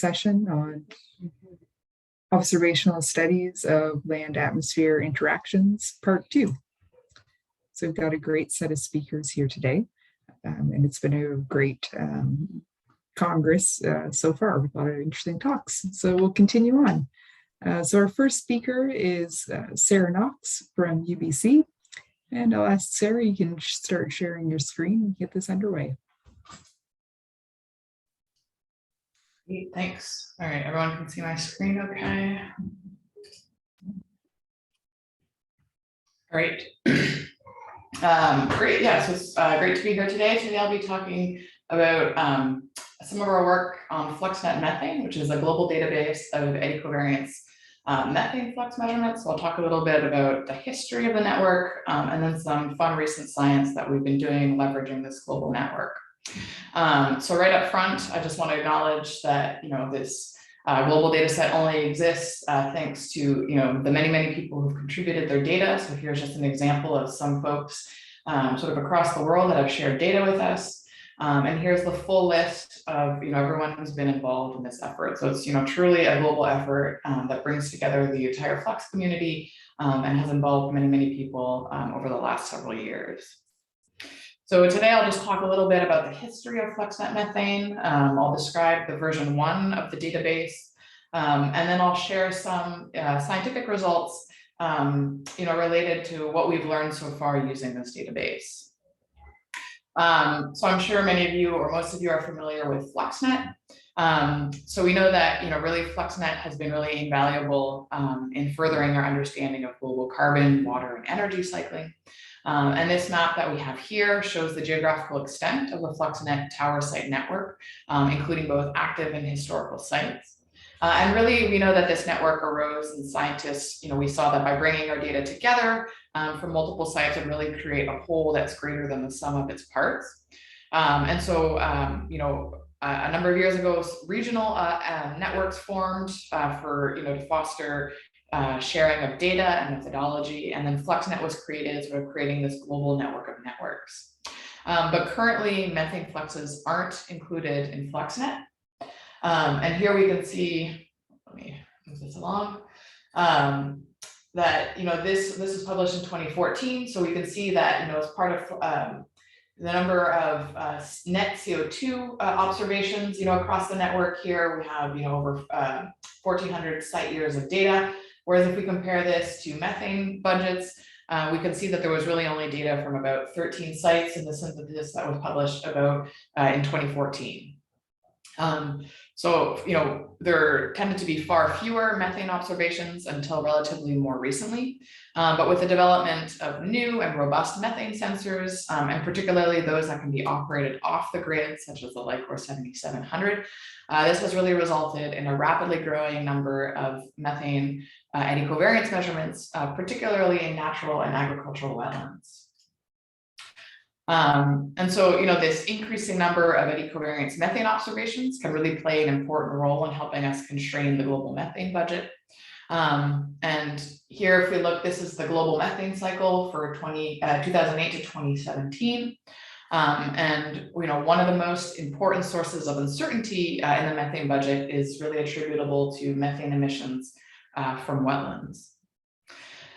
session on observational studies of land-atmosphere interactions, part 2. So we've got a great set of speakers here today, and it's been a great Congress so far with a lot of interesting talks. So we'll continue on. So our first speaker is Sarah Knox from UBC. And I'll ask Sarah, you can start sharing your screen and get this underway. Great, thanks. All right, everyone can see my screen okay? All right. Great, yeah, so it's great to be here today. Today I'll be talking about some of our work on FluxNet methane, which is a global database of eddy covariance methane flux measurements. So I'll talk a little bit about the history of the network and then some fun recent science that we've been doing leveraging this global network. So right up front, I just want to acknowledge that this global data set only exists thanks to the many people who've contributed their data. So here's just an example of some folks sort of across the world that have shared data with us. And here's the full list of everyone who's been involved in this effort. So it's truly a global effort that brings together the entire Flux community and has involved many people over the last several years. So today I'll just talk a little bit about the history of FluxNet methane. I'll describe the version 1 of the database, and then I'll share some scientific results related to what we've learned so far using this database. So I'm sure many of you or most of you are familiar with FluxNet. So we know that really FluxNet has been really invaluable in furthering our understanding of global carbon, water, and energy cycling. And this map that we have here shows the geographical extent of the FluxNet tower site network, including both active and historical sites. And really, we know that this network arose, and scientists, we saw that by bringing our data together from multiple sites would really create a whole that's greater than the sum of its parts. And so, a number of years ago, regional networks formed for, to foster sharing of data and methodology, and then FluxNet was created, sort of creating this global network of networks. But currently, methane fluxes aren't included in FluxNet. And here we can see, let me move this along, that this was published in 2014. So we can see that as part of the number of net CO2 observations across the network here, we have over 1,400 site years of data. Whereas if we compare this to methane budgets, we can see that there was really only data from about 13 sites in the synthesis that was published about in 2014. So, there tended to be far fewer methane observations until relatively more recently. But with the development of new and robust methane sensors, and particularly those that can be operated off the grid, such as the Lycor 7700, this has really resulted in a rapidly growing number of methane eddy covariance measurements, particularly in natural and agricultural wetlands. And so, this increasing number of eddy covariance methane observations can really play an important role in helping us constrain the global methane budget. And here, if we look, this is the global methane cycle for 2008 to 2017. And one of the most important sources of uncertainty in the methane budget is really attributable to methane emissions from wetlands.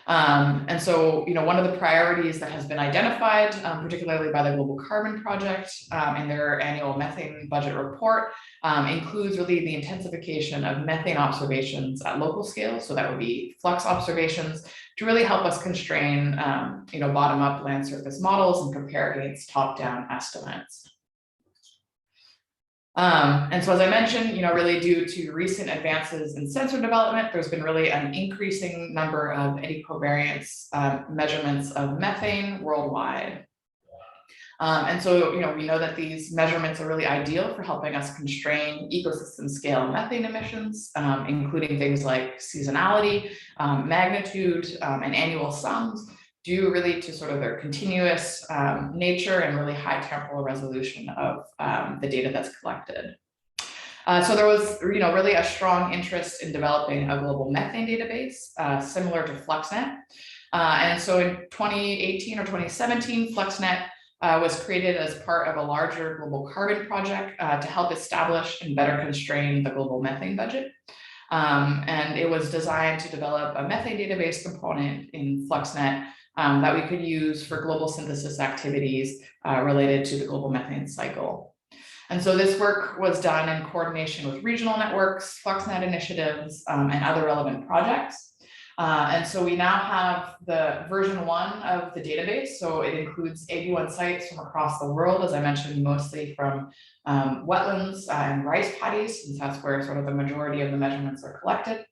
And so, one of the priorities that has been identified, particularly by the Global Carbon Project in their annual methane budget report, includes really the intensification of methane observations at local scale. So that would be flux observations to really help us constrain, bottom-up land surface models and compare against top-down estimates. And so, as I mentioned, really due to recent advances in sensor development, there's been really an increasing number of eddy covariance measurements of methane worldwide. And so, we know that these measurements are really ideal for helping us constrain ecosystem scale methane emissions, including things like seasonality, magnitude, and annual sums, due really to sort of their continuous nature and really high temporal resolution of the data that's collected. So there was, really a strong interest in developing a global methane database similar to FluxNet. And so in 2018 or 2017, FluxNet was created as part of a larger global carbon project to help establish and better constrain the global methane budget. And it was designed to develop a methane database component in FluxNet that we could use for global synthesis activities related to the global methane cycle. And so this work was done in coordination with regional networks, FluxNet initiatives, and other relevant projects. And so we now have the version 1 of the database. So it includes 81 sites from across the world, as I mentioned, mostly from wetlands and rice paddies, since that's where sort of the majority of the measurements are collected.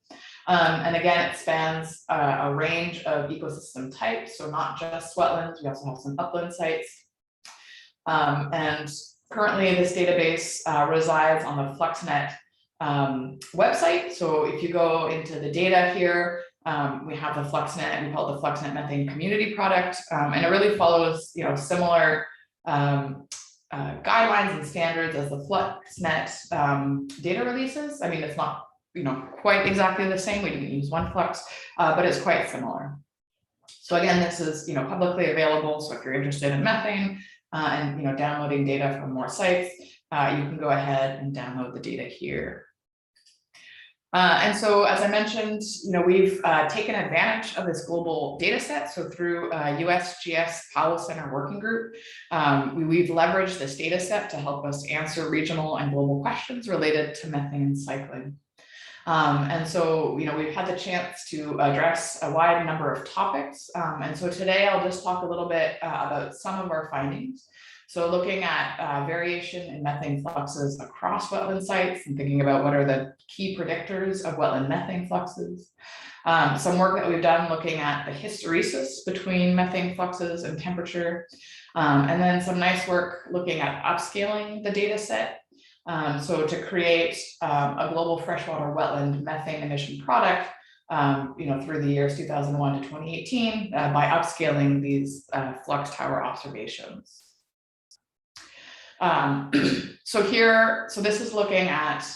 And again, it spans a range of ecosystem types, so not just wetlands, we also have some upland sites. And currently this database resides on the FluxNet website. So if you go into the data here, we have the FluxNet, we call it the FluxNet Methane Community Product, and it really follows, similar guidelines and standards as the FluxNet data releases. I mean, it's not, quite exactly the same. We didn't use one Flux, but it's quite similar. So again, this is, publicly available. So if you're interested in methane and, downloading data from more sites, you can go ahead and download the data here. And so, as I mentioned, we've taken advantage of this global data set. So through USGS Powell Center Working Group, we've leveraged this data set to help us answer regional and global questions related to methane cycling. And so, we've had the chance to address a wide number of topics. And so today I'll just talk a little bit about some of our findings. So looking at variation in methane fluxes across wetland sites and thinking about what are the key predictors of wetland methane fluxes. Some work that we've done looking at the hysteresis between methane fluxes and temperature. And then some nice work looking at upscaling the data set. So to create a global freshwater wetland methane emission product, through the years 2001 to 2018 by upscaling these flux tower observations. So this is looking at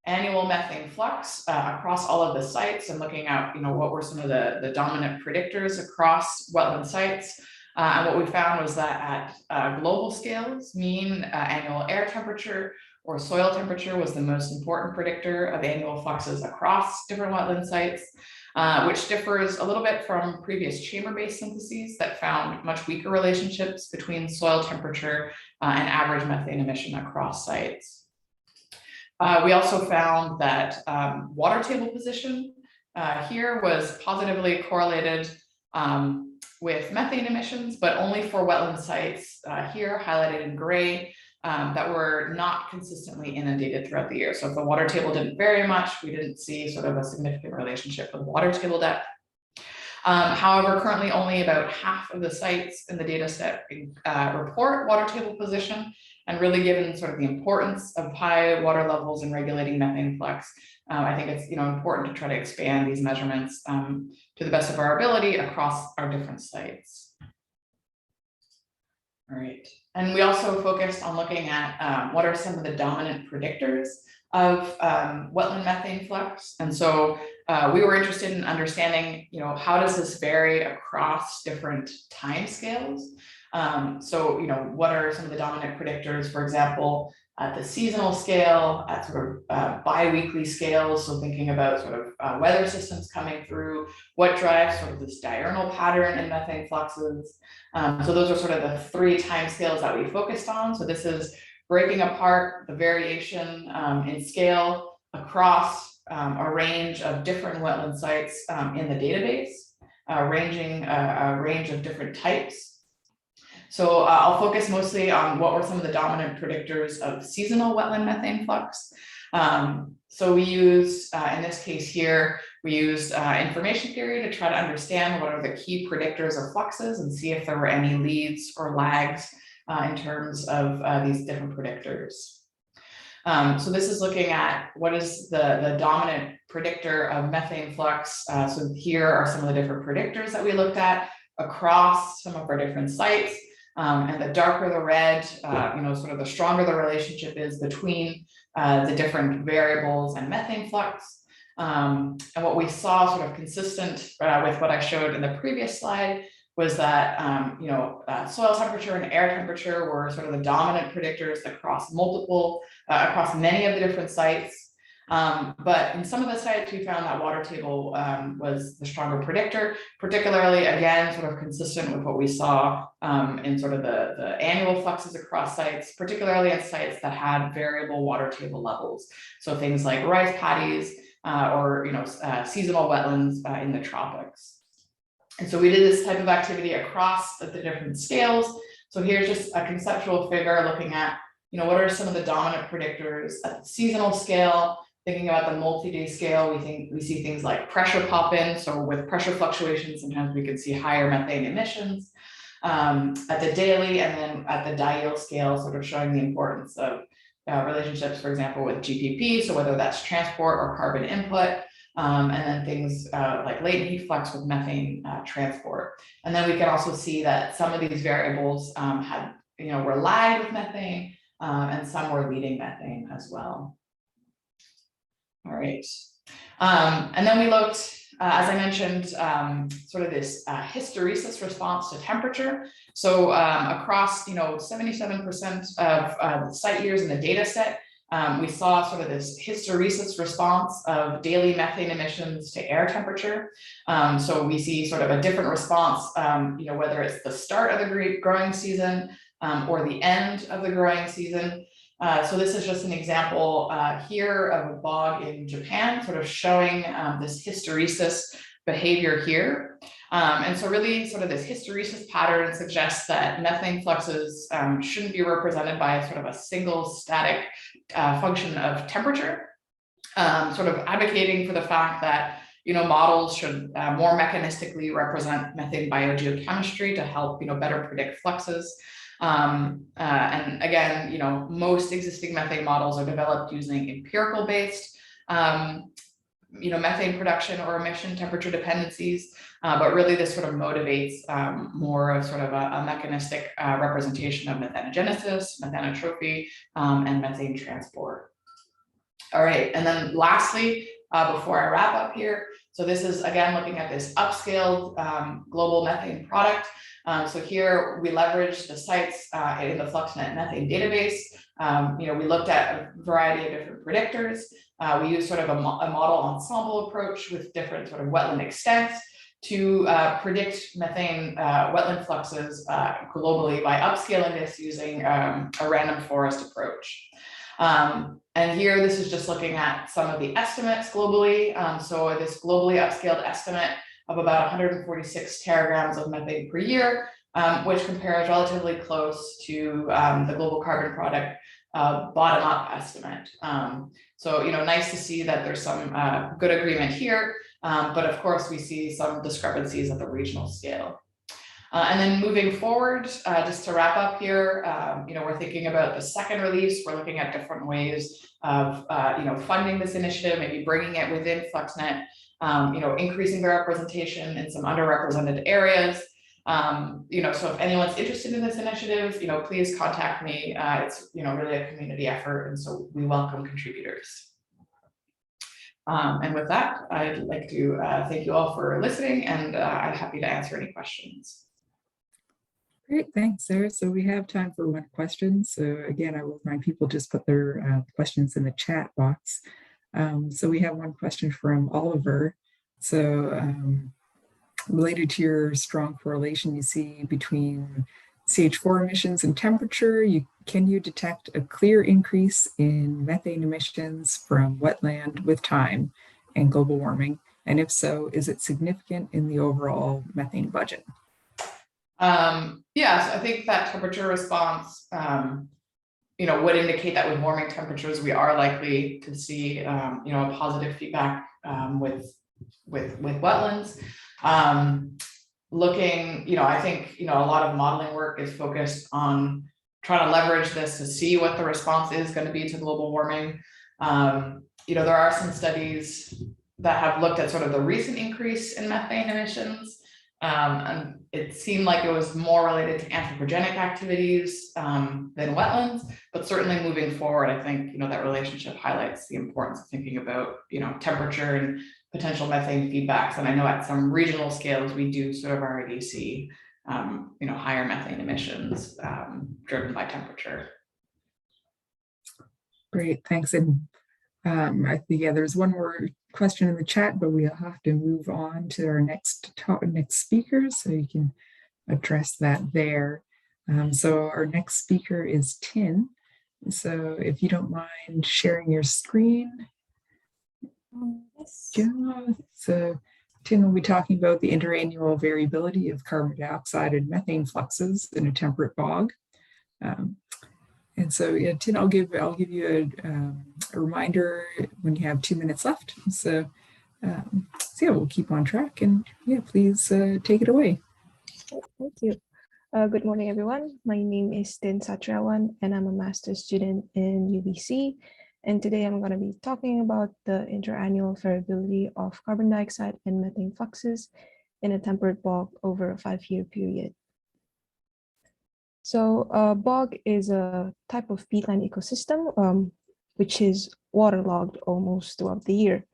annual methane flux across all of the sites and looking at, what were some of the dominant predictors across wetland sites. And what we found was that at global scales, mean annual air temperature or soil temperature was the most important predictor of annual fluxes across different wetland sites, which differs a little bit from previous chamber-based syntheses that found much weaker relationships between soil temperature and average methane emission across sites. We also found that water table position here was positively correlated with methane emissions, but only for wetland sites here highlighted in gray that were not consistently inundated throughout the year. So if the water table didn't vary much, we didn't see sort of a significant relationship with water table depth. However, currently only about half of the sites in the data set report water table position, and really given sort of the importance of high water levels in regulating methane flux, I think it's important to try to expand these measurements to the best of our ability across our different sites. All right, and we also focused on looking at what are some of the dominant predictors of wetland methane flux. And so we were interested in understanding, how does this vary across different time scales? So, what are some of the dominant predictors, for example, at the seasonal scale, at sort of bi-weekly scales, so thinking about sort of weather systems coming through, what drives sort of this diurnal pattern in methane fluxes. So those are sort of the 3 time scales that we focused on. So this is breaking apart the variation in scale across a range of different wetland sites in the database, ranging a range of different types. So I'll focus mostly on what were some of the dominant predictors of seasonal wetland methane flux. So we used, in this case here, we used information theory to try to understand what are the key predictors of fluxes and see if there were any leads or lags in terms of these different predictors. So this is looking at what is the dominant predictor of methane flux. So here are some of the different predictors that we looked at across some of our different sites. And the darker the red, sort of the stronger the relationship is between the different variables and methane flux. And what we saw sort of consistent with what I showed in the previous slide was that, soil temperature and air temperature were sort of the dominant predictors across across many of the different sites. But in some of the sites, we found that water table was the stronger predictor, particularly, again, sort of consistent with what we saw in sort of the annual fluxes across sites, particularly in sites that had variable water table levels. So things like rice paddies or seasonal wetlands in the tropics. And so we did this type of activity across the different scales. So here's just a conceptual figure looking at, what are some of the dominant predictors at the seasonal scale. Thinking about the multi-day scale, we see things like pressure pop in. So with pressure fluctuations, sometimes we can see higher methane emissions at the daily, and then at the diel scale, sort of showing the importance of relationships, for example, with GPP. So whether that's transport or carbon input, and then things like latent heat flux with methane transport. And then we can also see that some of these variables were lagged with methane, and some were leading methane as well. All right. And then we looked, as I mentioned, sort of this hysteresis response to temperature. So across, 77% of the site years in the data set, we saw sort of this hysteresis response of daily methane emissions to air temperature. So we see sort of a different response, whether it's the start of the growing season or the end of the growing season. So this is just an example here of a bog in Japan, sort of showing this hysteresis behavior here. And so really sort of this hysteresis pattern suggests that methane fluxes shouldn't be represented by sort of a single static function of temperature, sort of advocating for the fact that models should more mechanistically represent methane biogeochemistry to help better predict fluxes. And again, most existing methane models are developed using empirical based, methane production or emission temperature dependencies, but really this sort of motivates more of sort of a mechanistic representation of methanogenesis, methanotrophy, and methane transport. All right, and then lastly, before I wrap up here, so this is again looking at this upscaled global methane product. So here we leverage the sites in the FluxNet methane database. We looked at a variety of different predictors. We used sort of a model ensemble approach with different sort of wetland extents to predict methane wetland fluxes globally by upscaling this using a random forest approach. And here, this is just looking at some of the estimates globally. So this globally upscaled estimate of about 146 teragrams of methane per year, which compares relatively close to the global carbon product bottom-up estimate. So, nice to see that there's some good agreement here, but of course we see some discrepancies at the regional scale. And then moving forward, just to wrap up here, we're thinking about the second release. We're looking at different ways of, funding this initiative, maybe bringing it within FluxNet, increasing the representation in some underrepresented areas. So if anyone's interested in this initiative, please contact me. It's, really a community effort, and so we welcome contributors. And with that, I'd like to thank you all for listening, and I'm happy to answer any questions. Great, thanks, Sarah. So we have time for one question. So again, I will remind people just put their questions in the chat box. So we have one question from Oliver. So related to your strong correlation you see between CH4 emissions and temperature, can you detect a clear increase in methane emissions from wetland with time and global warming? And if so, is it significant in the overall methane budget? Yes, I think that temperature response, would indicate that with warming temperatures, we are likely to see, a positive feedback with wetlands. I think, a lot of modeling work is focused on trying to leverage this to see what the response is going to be to global warming. There are some studies that have looked at sort of the recent increase in methane emissions. And it seemed like it was more related to anthropogenic activities than wetlands, but certainly moving forward, I think, that relationship highlights the importance of thinking about, temperature and potential methane feedbacks. And I know at some regional scales, we do sort of already see higher methane emissions driven by temperature. Great, thanks. And I think, yeah, there's one more question in the chat, but we'll have to move on to our next speaker, so you can address that there. So our next speaker is Tin. So if you don't mind sharing your screen. Yes. Yeah, so Tin will be talking about the interannual variability of carbon dioxide and methane fluxes in a temperate bog. And so, yeah, Tin, I'll give you a reminder when you have 2 minutes left. So yeah, we'll keep on track, and yeah, please take it away. Thank you. Good morning, everyone. My name is Tin Satriawan, and I'm a master's student in UBC. And today I'm going to be talking about the interannual variability of carbon dioxide and methane fluxes in a temperate bog over a 5-year period. So bog is a type of peatland ecosystem, which is waterlogged almost throughout the year.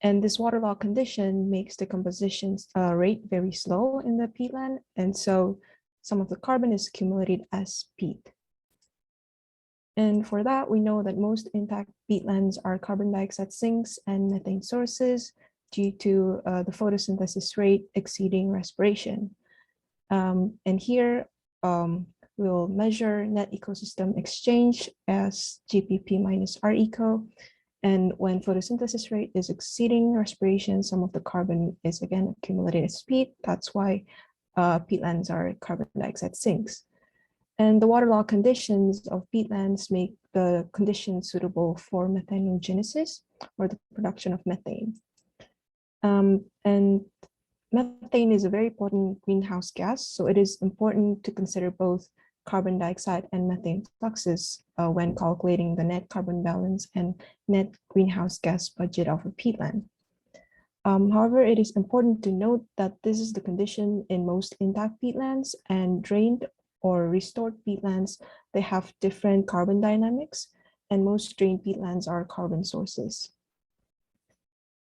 And this waterlogged condition makes the composition rate very slow in the peatland. And so some of the carbon is accumulated as peat. And for that, we know that most intact peatlands are carbon dioxide sinks and methane sources due to the photosynthesis rate exceeding respiration. And here we'll measure net ecosystem exchange as GPP minus RECO. And when photosynthesis rate is exceeding respiration, some of the carbon is again accumulated as peat. That's why peatlands are carbon dioxide sinks. And the waterlogged conditions of peatlands make the conditions suitable for methanogenesis, or the production of methane. And methane is a very potent greenhouse gas, so it is important to consider both carbon dioxide and methane fluxes when calculating the net carbon balance and net greenhouse gas budget of a peatland. However, it is important to note that this is the condition in most intact peatlands, and drained or restored peatlands, they have different carbon dynamics, and most drained peatlands are carbon sources.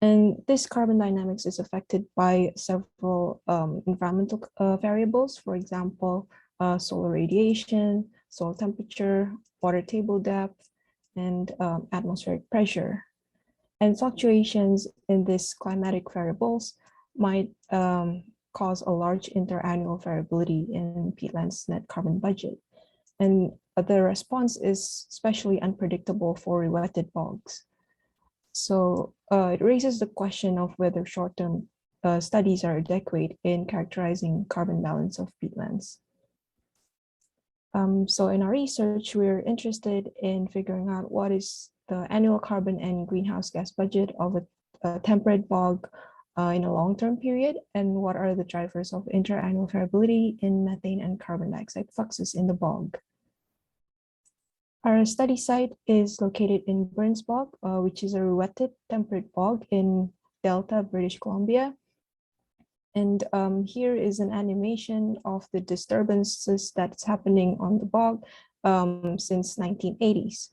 And this carbon dynamics is affected by several environmental variables, for example, solar radiation, soil temperature, water table depth, and atmospheric pressure. And fluctuations in these climatic variables might cause a large interannual variability in peatland's net carbon budget. And the response is especially unpredictable for rewetted bogs. So it raises the question of whether short-term studies are adequate in characterizing carbon balance of peatlands. So in our research, we're interested in figuring out what is the annual carbon and greenhouse gas budget of a temperate bog in a long-term period, and what are the drivers of interannual variability in methane and carbon dioxide fluxes in the bog. Our study site is located in Burns Bog, which is a rewetted temperate bog in Delta, British Columbia. And here is an animation of the disturbances that's happening on the bog since 1980s.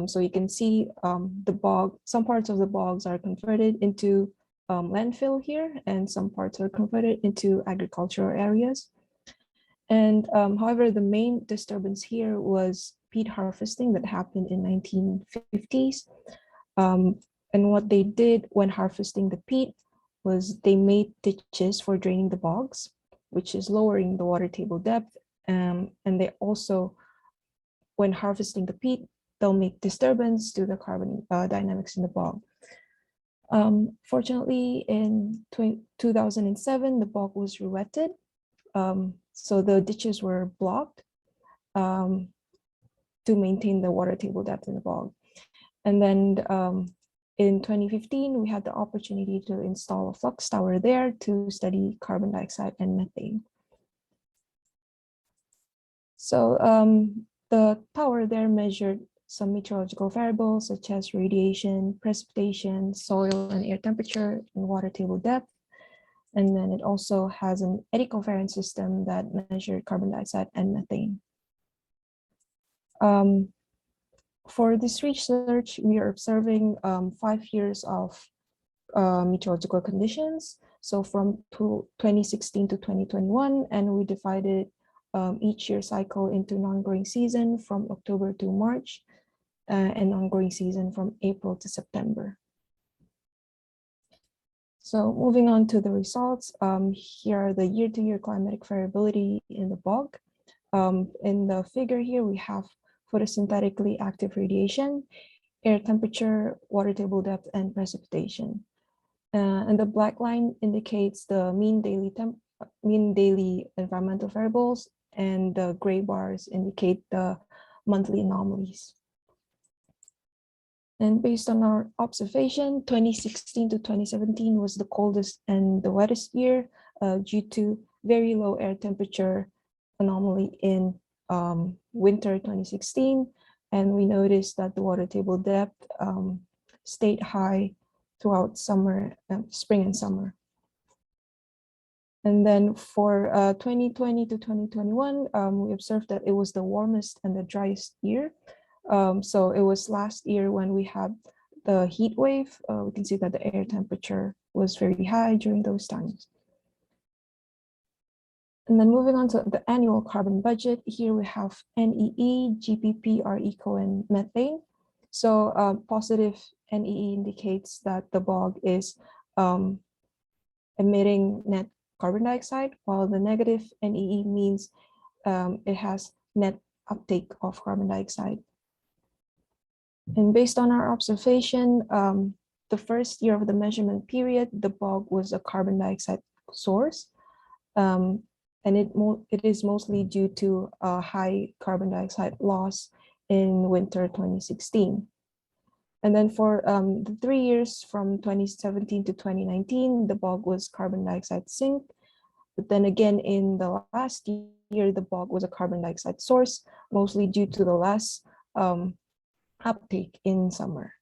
So you can see the bog, some parts of the bogs are converted into landfill here, and some parts are converted into agricultural areas. And however, the main disturbance here was peat harvesting that happened in 1950s. And what they did when harvesting the peat was they made ditches for draining the bogs, which is lowering the water table depth. And they also, when harvesting the peat, they'll make disturbance to the carbon dynamics in the bog. Fortunately, in 2007, the bog was rewetted. So the ditches were blocked to maintain the water table depth in the bog. And then in 2015, we had the opportunity to install a flux tower there to study carbon dioxide and methane. So the tower there measured some meteorological variables such as radiation, precipitation, soil and air temperature, and water table depth. And then it also has an EDDY covariance system that measured carbon dioxide and methane. For this research, we are observing 5 years of meteorological conditions. So from 2016 to 2021, and we divided each year cycle into non-growing season from October to March, and non-growing season from April to September. So moving on to the results, here are the year-to-year climatic variability in the bog. In the figure here, we have photosynthetically active radiation, air temperature, water table depth, and precipitation. And the black line indicates the mean daily environmental variables, and the gray bars indicate the monthly anomalies. And based on our observation, 2016 to 2017 was the coldest and the wettest year due to very low air temperature anomaly in winter 2016. And we noticed that the water table depth stayed high throughout summer, spring and summer. And then for 2020 to 2021, we observed that it was the warmest and the driest year. So it was last year when we had the heat wave. We can see that the air temperature was very high during those times. And then moving on to the annual carbon budget, here we have NEE, GPP, RECO, and methane. So positive NEE indicates that the bog is emitting net carbon dioxide, while the negative NEE means it has net uptake of carbon dioxide. And based on our observation, the first year of the measurement period, the bog was a carbon dioxide source. And it is mostly due to a high carbon dioxide loss in winter 2016. And then for the 3 years from 2017 to 2019, the bog was carbon dioxide sink. But then again, in the last year, the bog was a carbon dioxide source, mostly due to the less uptake in summer.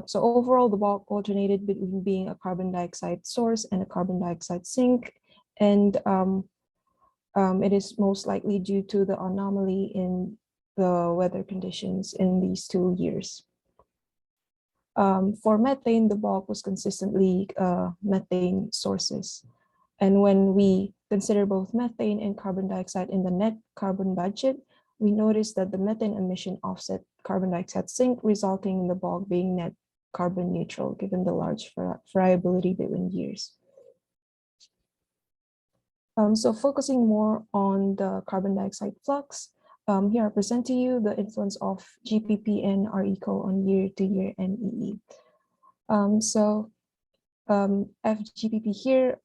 So overall, the bog alternated between being a carbon dioxide source and a carbon dioxide sink. And it is most likely due to the anomaly in the weather conditions in these 2 years. For methane, the bog was consistently methane sources. And when we consider both methane and carbon dioxide in the net carbon budget, we noticed that the methane emission offset carbon dioxide sink, resulting in the bog being net carbon neutral, given the large variability between years. So focusing more on the carbon dioxide flux, here I present to you the influence of GPP and RECO on year-to-year NEE. FGPP here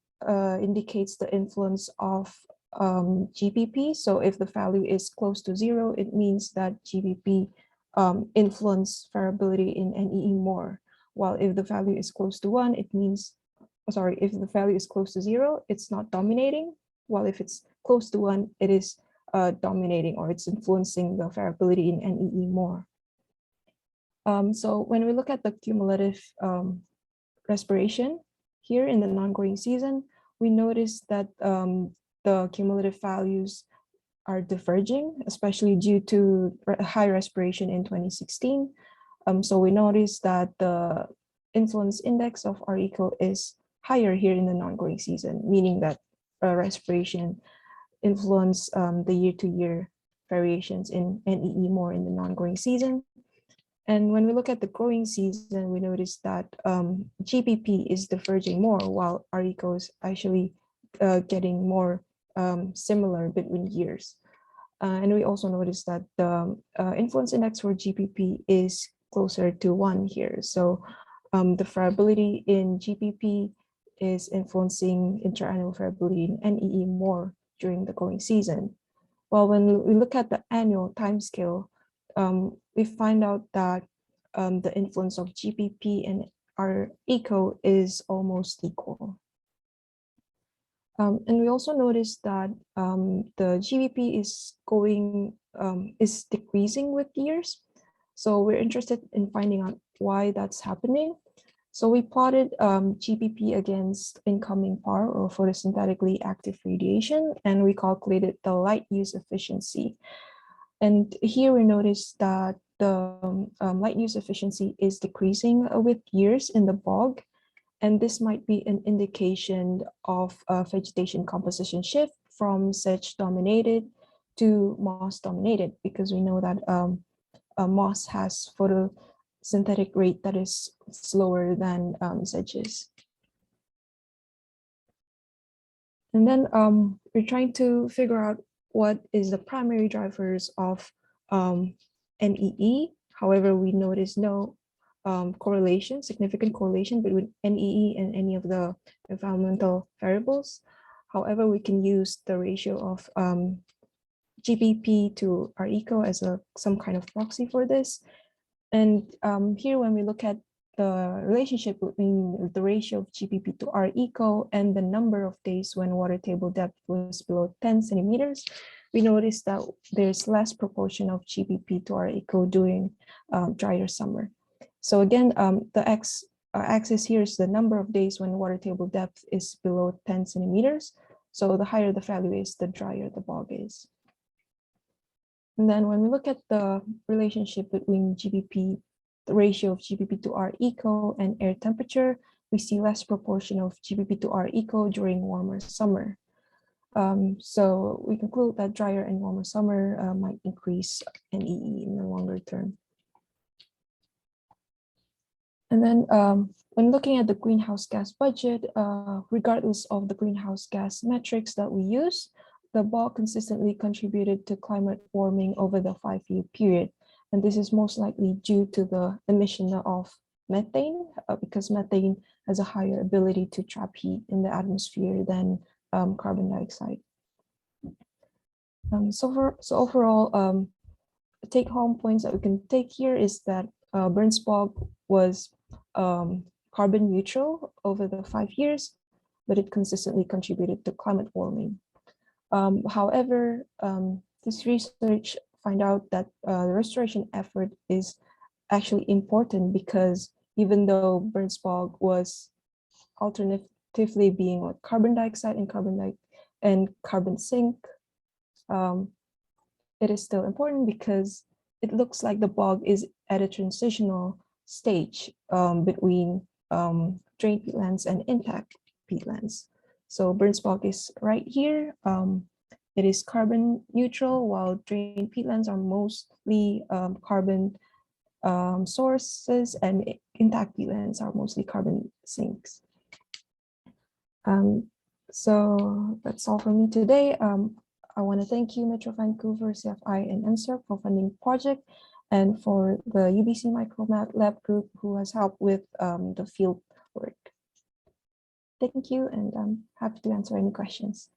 indicates the influence of GPP. So if the value is close to 0, it means that GPP influence variability in NEE more. While if the value is close to 1, it means, sorry, if the value is close to 0, it's not dominating. While if it's close to 1, it is dominating, or it's influencing the variability in NEE more. So when we look at the cumulative respiration here in the non-growing season, we notice that the cumulative values are diverging, especially due to high respiration in 2016. So we notice that the influence index of RECO is higher here in the non-growing season, meaning that respiration influence the year-to-year variations in NEE more in the non-growing season. And when we look at the growing season, we notice that GPP is diverging more, while RECO is actually getting more similar between years. And we also notice that the influence index for GPP is closer to 1 here. So the variability in GPP is influencing interannual variability in NEE more during the growing season. Well, when we look at the annual timescale, we find out that the influence of GPP and RECO is almost equal. And we also noticed that the GPP is decreasing with years. So we're interested in finding out why that's happening. So we plotted GPP against incoming PAR, or photosynthetically active radiation, and we calculated the light use efficiency. And here we noticed that the light use efficiency is decreasing with years in the bog. And this might be an indication of a vegetation composition shift from sedge dominated to moss dominated, because we know that moss has photosynthetic rate that is slower than sedges. And then we're trying to figure out what is the primary drivers of NEE. However, we notice no significant correlation between NEE and any of the environmental variables. However, we can use the ratio of GBP to RECO as some kind of proxy for this. And here, when we look at the relationship between the ratio of GBP to RECO and the number of days when water table depth was below 10 centimeters, we notice that there's less proportion of GBP to RECO during drier summer. So again, the axis here is the number of days when water table depth is below 10 centimeters. So the higher the value is, the drier the bog is. And then when we look at the relationship between GBP, the ratio of GBP to RECO and air temperature, we see less proportion of GBP to RECO during warmer summer. So we conclude that drier and warmer summer might increase NEE in the longer term. And then when looking at the greenhouse gas budget, regardless of the greenhouse gas metrics that we use, the bog consistently contributed to climate warming over the 5-year period. And this is most likely due to the emission of methane, because methane has a higher ability to trap heat in the atmosphere than carbon dioxide. So overall, take-home points that we can take here is that Burns Bog was carbon neutral over the 5 years, but it consistently contributed to climate warming. However, this research find out that the restoration effort is actually important, because even though Burns Bog was alternatively being like carbon dioxide and carbon sink, it is still important because it looks like the bog is at a transitional stage between drained peatlands and intact peatlands. So Burns Bog is right here. It is carbon neutral, while drained peatlands are mostly carbon sources, and intact peatlands are mostly carbon sinks. So that's all from me today. I want to thank you, Metro Vancouver, CFI, and NSERC for funding the project, and for the UBC Micromat Lab group who has helped with the field work. Thank you, and I'm happy to answer any questions.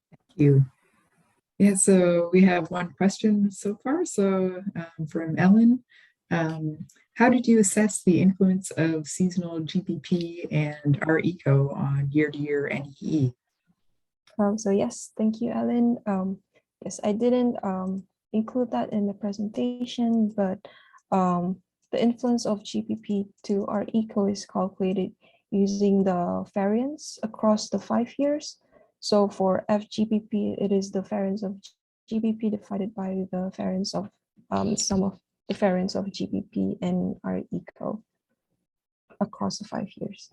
Thank you. Yeah, so we have one question so far. So from Ellen, how did you assess the influence of seasonal GBP and RECO on year-to-year NEE? So yes, thank you, Ellen. Yes, I didn't include that in the presentation, but the influence of GBP to RECO is calculated using the variance across the 5 years. So for FGBP, it is the variance of GBP divided by the variance of sum of the variance of GBP and RECO across the 5 years.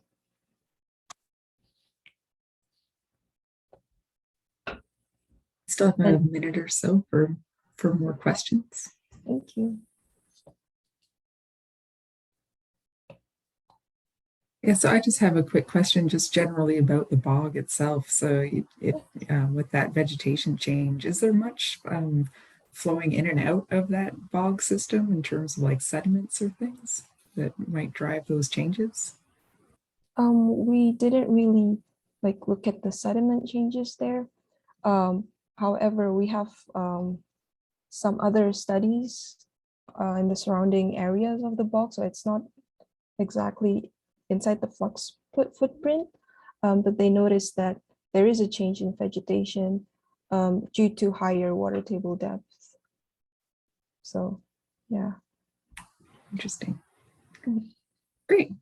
Still have a minute or so for more questions. Thank you. Yeah, so I just have a quick question just generally about the bog itself. So with that vegetation change, is there much flowing in and out of that bog system in terms of like sediments or things that might drive those changes? We didn't really look at the sediment changes there. However, we have some other studies in the surrounding areas of the bog, so it's not exactly inside the flux footprint, but they noticed that there is a change in vegetation due to higher water table depth. So, yeah. Interesting. Great.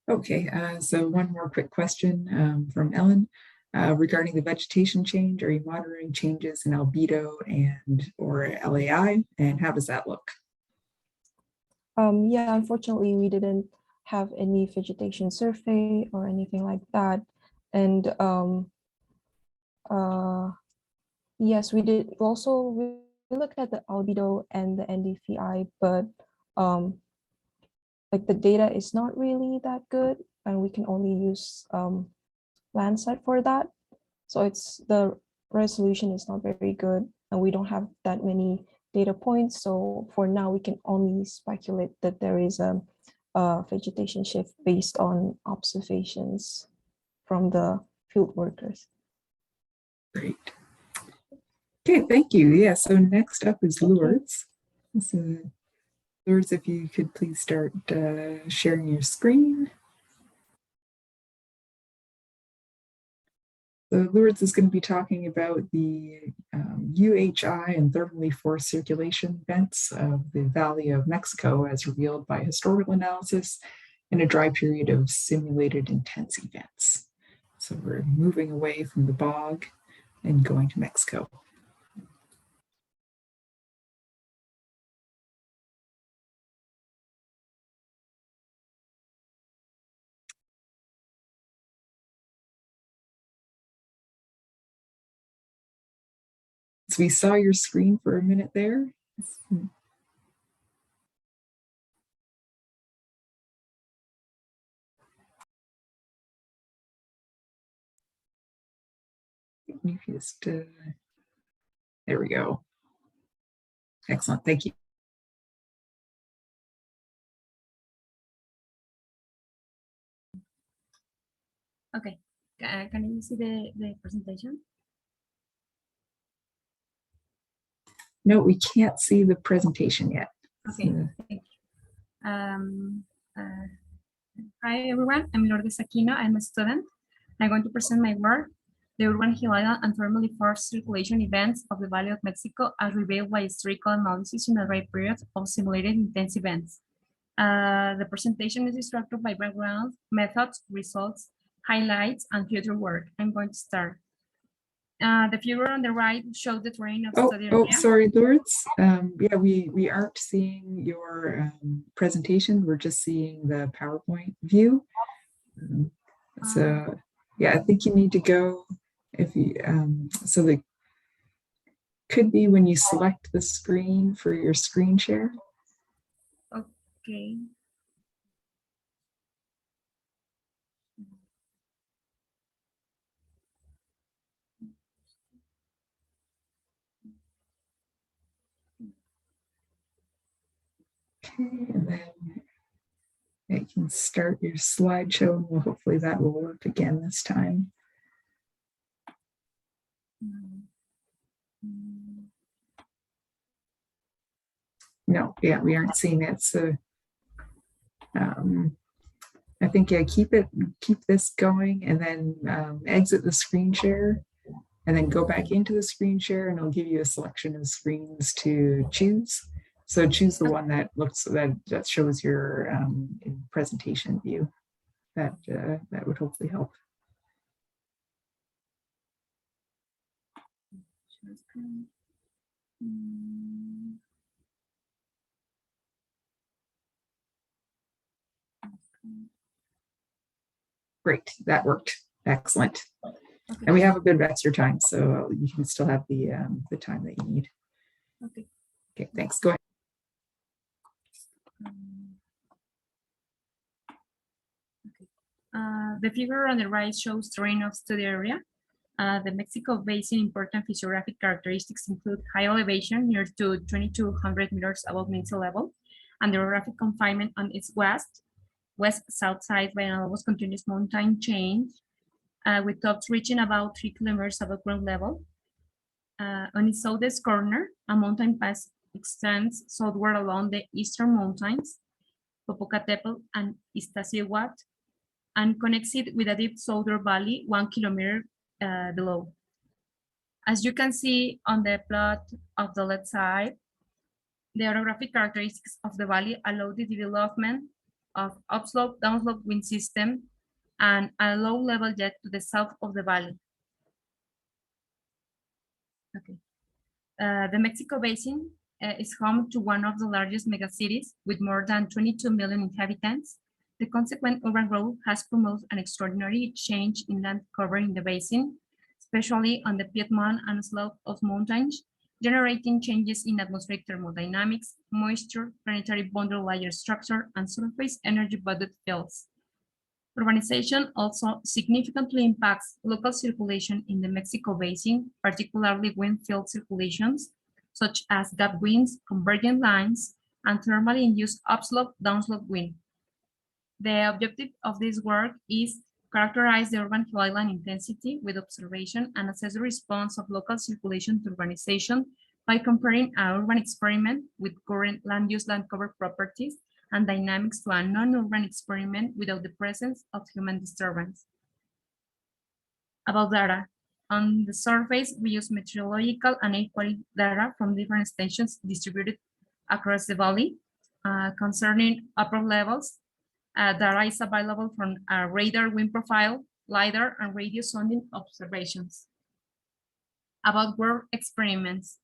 Okay, so one more quick question from Ellen. Regarding the vegetation change, are you monitoring changes in albedo and or LAI? And how does that look? Yeah, unfortunately, we didn't have any vegetation survey or anything like that. And yes, we did also, we looked at the albedo and the NDVI, but like the data is not really that good, and we can only use Landsat for that. So it's the resolution is not very good, and we don't have that many data points. So for now, we can only speculate that there is a vegetation shift based on observations from the field workers. Great. Okay, thank you. Yeah, so next up is Lourdes. So, Lourdes, if you could please start sharing your screen. So Lourdes is going to be talking about the UHI and thermally forced circulation events of the Valley of Mexico as revealed by historical analysis in a dry period of simulated intense events. So we're moving away from the bog and going to Mexico. So we saw your screen for a minute there. You just, there we go. Excellent, thank you. Okay, can you see the presentation? No, we can't see the presentation yet. Okay, thank you. Hi everyone, I'm Lourdes Aquino, I'm a student. I'm going to present my work, the urban hydraulic and thermally forced circulation events of the Valley of Mexico as revealed by historical analysis in a dry period of simulated intense events. The presentation is structured by background, methods, results, highlights, and future work. I'm going to start. The figure on the right shows the terrain of study area. Oh, sorry, Lourdes. Yeah, we aren't seeing your presentation. We're just seeing the PowerPoint view. So yeah, I think you need to go if you so the could be when you select the screen for your screen share. Okay. Okay, and then you can start your slideshow, and well, hopefully that will work again this time. No, yeah, we aren't seeing it. So I think keep this going, and then exit the screen share, and then go back into the screen share, and it'll give you a selection of screens to choose. So choose the one that looks that shows your presentation view. That would hopefully help. Great, that worked. Excellent. Okay. And we have a bit of extra time, so you can still have the time that you need. Okay. Okay, thanks. Go ahead. The figure on the right shows terrain of study area. The Mexico Basin important physiographic characteristics include high elevation near to 2,200 meters above mean sea level, and the geographic confinement on its west-south side by an almost continuous mountain chain, with tops reaching about 3 kilometers above ground level. On its southeast corner, a mountain pass extends southward along the eastern mountains, Popocatépetl and Iztaccíhuatl, and connects it with a deep southern valley 1 kilometer below. As you can see on the plot of the left side, the orographic characteristics of the valley allow the development of upslope, downslope wind system and a low level jet to the south of the valley. Okay. The Mexico Basin is home to one of the largest megacities with more than 22 million inhabitants. The consequent urban growth has promoted an extraordinary change in land cover in the basin, especially on the Piedmont and slope of mountains, generating changes in atmospheric thermodynamics, moisture, planetary boundary layer structure, and surface energy budget fields. Urbanization also significantly impacts local circulation in the Mexico Basin, particularly wind field circulations, such as gap winds, convergent lines, and thermally induced upslope, downslope wind. The objective of this work is characterize the urban highland intensity with observation and assess the response of local circulation to urbanization by comparing an urban experiment with current land use land cover properties and dynamics to a non-urban experiment without the presence of human disturbance. About data. On the surface, we use meteorological and air quality data from different stations distributed across the valley. Concerning upper levels, data is available from a radar wind profile, LiDAR, and radio sounding observations. About work experiments.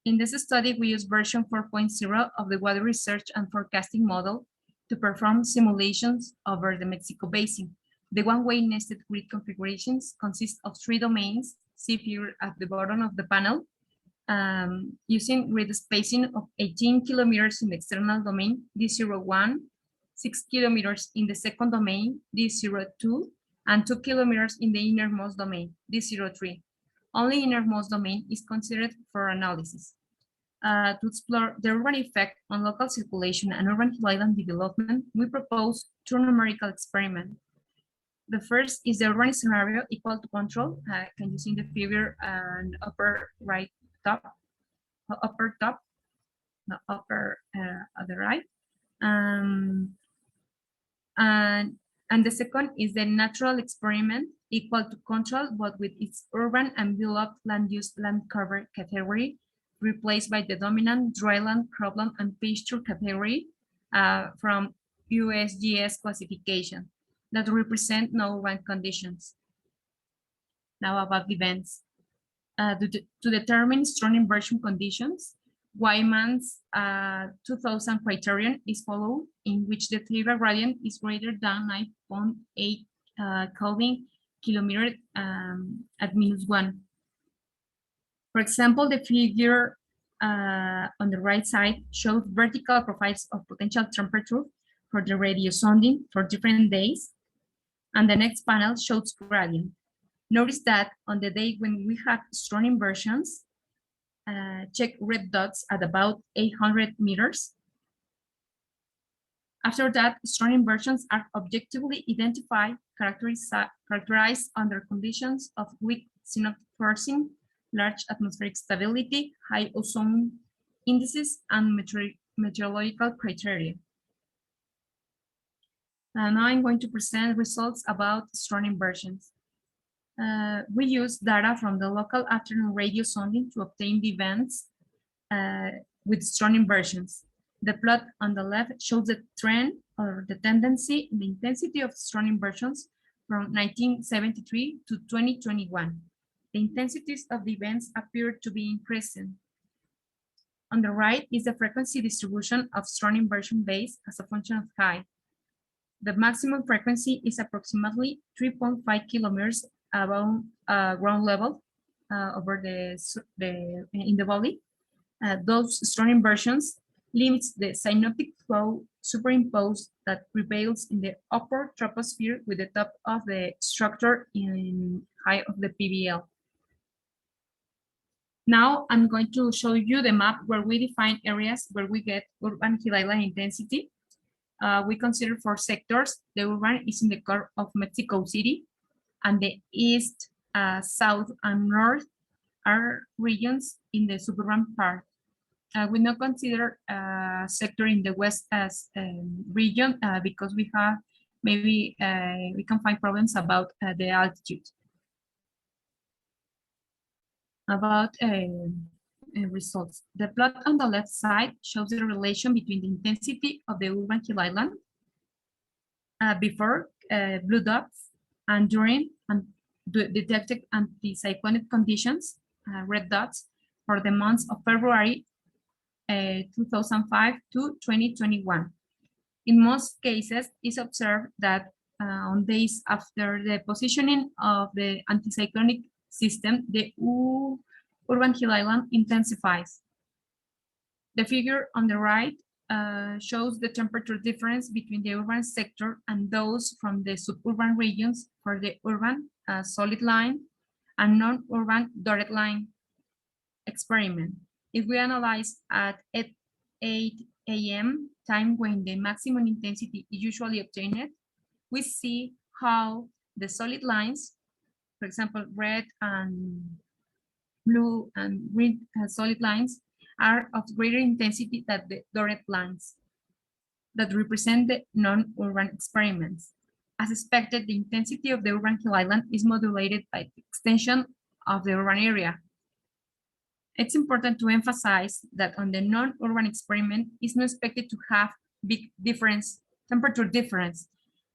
In this study, we use version 4.0 of the Weather Research and Forecasting Model to perform simulations over the Mexico Basin. The one-way nested grid configurations consist of 3 domains, see figure at the bottom of the panel, using grid spacing of 18 kilometers in the external domain, D01, 6 kilometers in the second domain, D02, and 2 kilometers in the innermost domain, D03. Only innermost domain is considered for analysis. To explore the urban effect on local circulation and urban highland development, we propose 2 numerical experiments. The first is the urban scenario equal to control. Can you see the figure and upper right top, upper top, no, upper at the right. And the second is the natural experiment equal to control, but with its urban and below land use land cover category replaced by the dominant dryland, cropland, and pasture category from USGS classification that represent no urban conditions. Now about events. To determine strong inversion conditions, Wyman's 2000 criterion is followed, in which the Taiga gradient is greater than 9.8 Kelvin kilometer at -1. For example, the figure on the right side shows vertical profiles of potential temperature for the radio sounding for different days. And the next panel shows gradient. Notice that on the day when we had strong inversions, check red dots at about 800 meters. After that, strong inversions are objectively identified, characterized under conditions of weak synoptic forcing, large atmospheric stability, high ozone indices, and meteorological criteria. Now I'm going to present results about strong inversions. We use data from the local afternoon radio sounding to obtain the events with strong inversions. The plot on the left shows the trend or the tendency in the intensity of strong inversions from 1973 to 2021. The intensities of the events appear to be increasing. On the right is the frequency distribution of strong inversion base as a function of height. The maximum frequency is approximately 3.5 kilometers above ground level over in the valley. Those strong inversions limits the synoptic flow superimposed that prevails in the upper troposphere with the top of the structure in height of the PBL. Now I'm going to show you the map where we define areas where we get urban highland intensity. We consider 4 sectors. The urban is in the core of Mexico City, and the east, south, and north are regions in the suburban part. We not consider a sector in the west as region because we have maybe we can find problems about the altitude. About results. The plot on the left side shows the relation between the intensity of the urban highland before blue dots and during and detected anticyclonic conditions, red dots, for the months of February 2005 to 2021. In most cases, it's observed that on days after the positioning of the anticyclonic system, the urban hill island intensifies. The figure on the right shows the temperature difference between the urban sector and those from the suburban regions for the urban solid line and non-urban dotted line experiment. If we analyze at 8 a.m. time when the maximum intensity is usually obtained, we see how the solid lines, for example, red and blue and green solid lines, are of greater intensity than the dotted lines that represent the non-urban experiments. As expected, the intensity of the urban hill island is modulated by the extension of the urban area. It's important to emphasize that on the non-urban experiment, it's not expected to have big temperature difference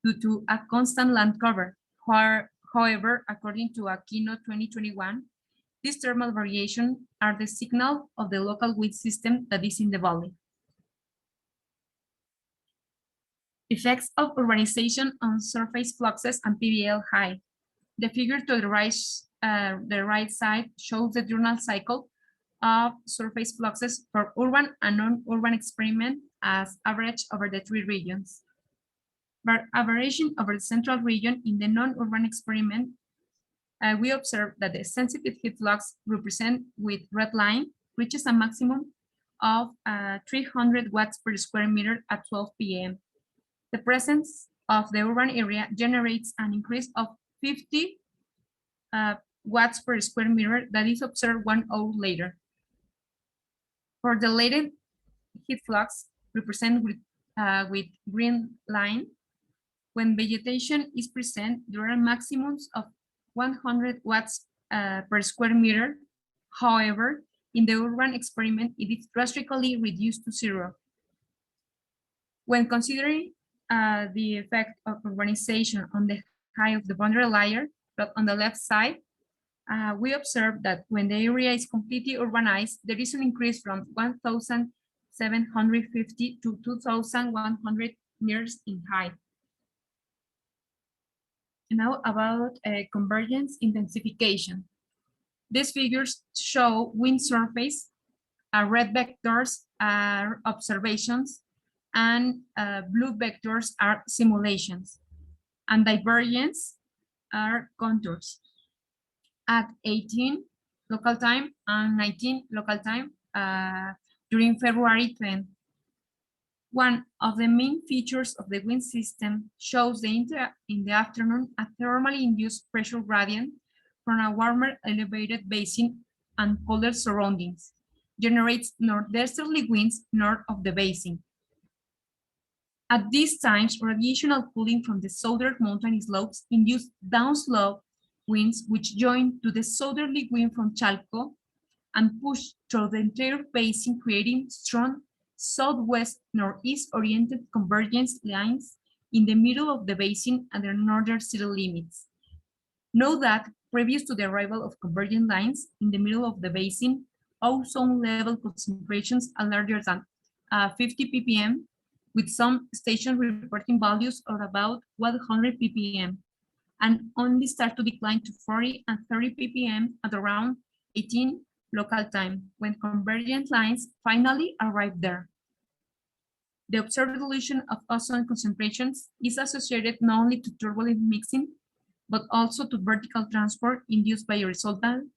due to a constant land cover. However, according to a keynote 2021, these thermal variations are the signal of the local wind system that is in the valley. Effects of urbanization on surface fluxes and PBL height. The figure to the right side shows the diurnal cycle of surface fluxes for urban and non-urban experiment as average over the three regions. But averaging over the central region in the non-urban experiment, we observe that the sensitive heat flux represented with red line reaches a maximum of 300 watts per square meter at 12 p.m. The presence of the urban area generates an increase of 50 watts per square meter that is observed 1 hour later. For the latent heat flux represented with green line, when vegetation is present, there are maximums of 100 watts per square meter. However, in the urban experiment, it is drastically reduced to 0. When considering the effect of urbanization on the height of the boundary layer, but on the left side, we observe that when the area is completely urbanized, there is an increase from 1,750 to 2,100 meters in height. Now about convergence intensification. These figures show wind surface, red vectors are observations, and blue vectors are simulations, and divergence are contours. At 18 local time and 19 local time during February 20. One of the main features of the wind system shows in the afternoon a thermally induced pressure gradient from a warmer elevated basin and colder surroundings, generates northeasterly winds north of the basin. At these times, radiational cooling from the southern mountain slopes induced downslope winds which join to the southerly wind from Chalco and push through the entire basin, creating strong southwest-northeast oriented convergence lines in the middle of the basin and their northern city ppm. Note that previous to the arrival of convergent lines in the middle of the basin, ozone level concentrations are larger than 50 ppm, with some stations reporting values of about 100 ppm, and only start to decline to 40 and 30 ppm at around 18 local time, when convergent lines finally arrive there. The observed dilution of ozone concentrations is associated not only to turbulent mixing, but also to vertical transport induced by a resultant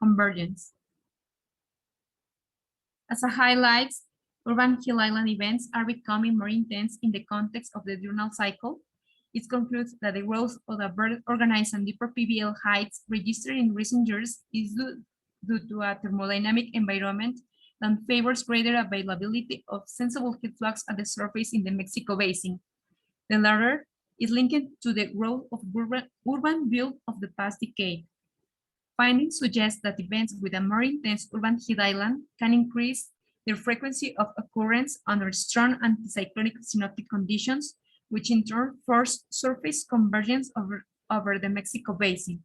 convergence. As a highlight, urban hill island events are becoming more intense in the context of the diurnal cycle. It concludes that the growth of the very organized and deeper PBL heights registered in recent years is due to a thermodynamic environment that favors greater availability of sensible heat flux at the surface in the Mexico basin. The latter is linked to the growth of urban build of the past decade. Findings suggest that events with a more intense urban heat island can increase their frequency of occurrence under strong anticyclonic synoptic conditions, which in turn force surface convergence over the Mexico basin.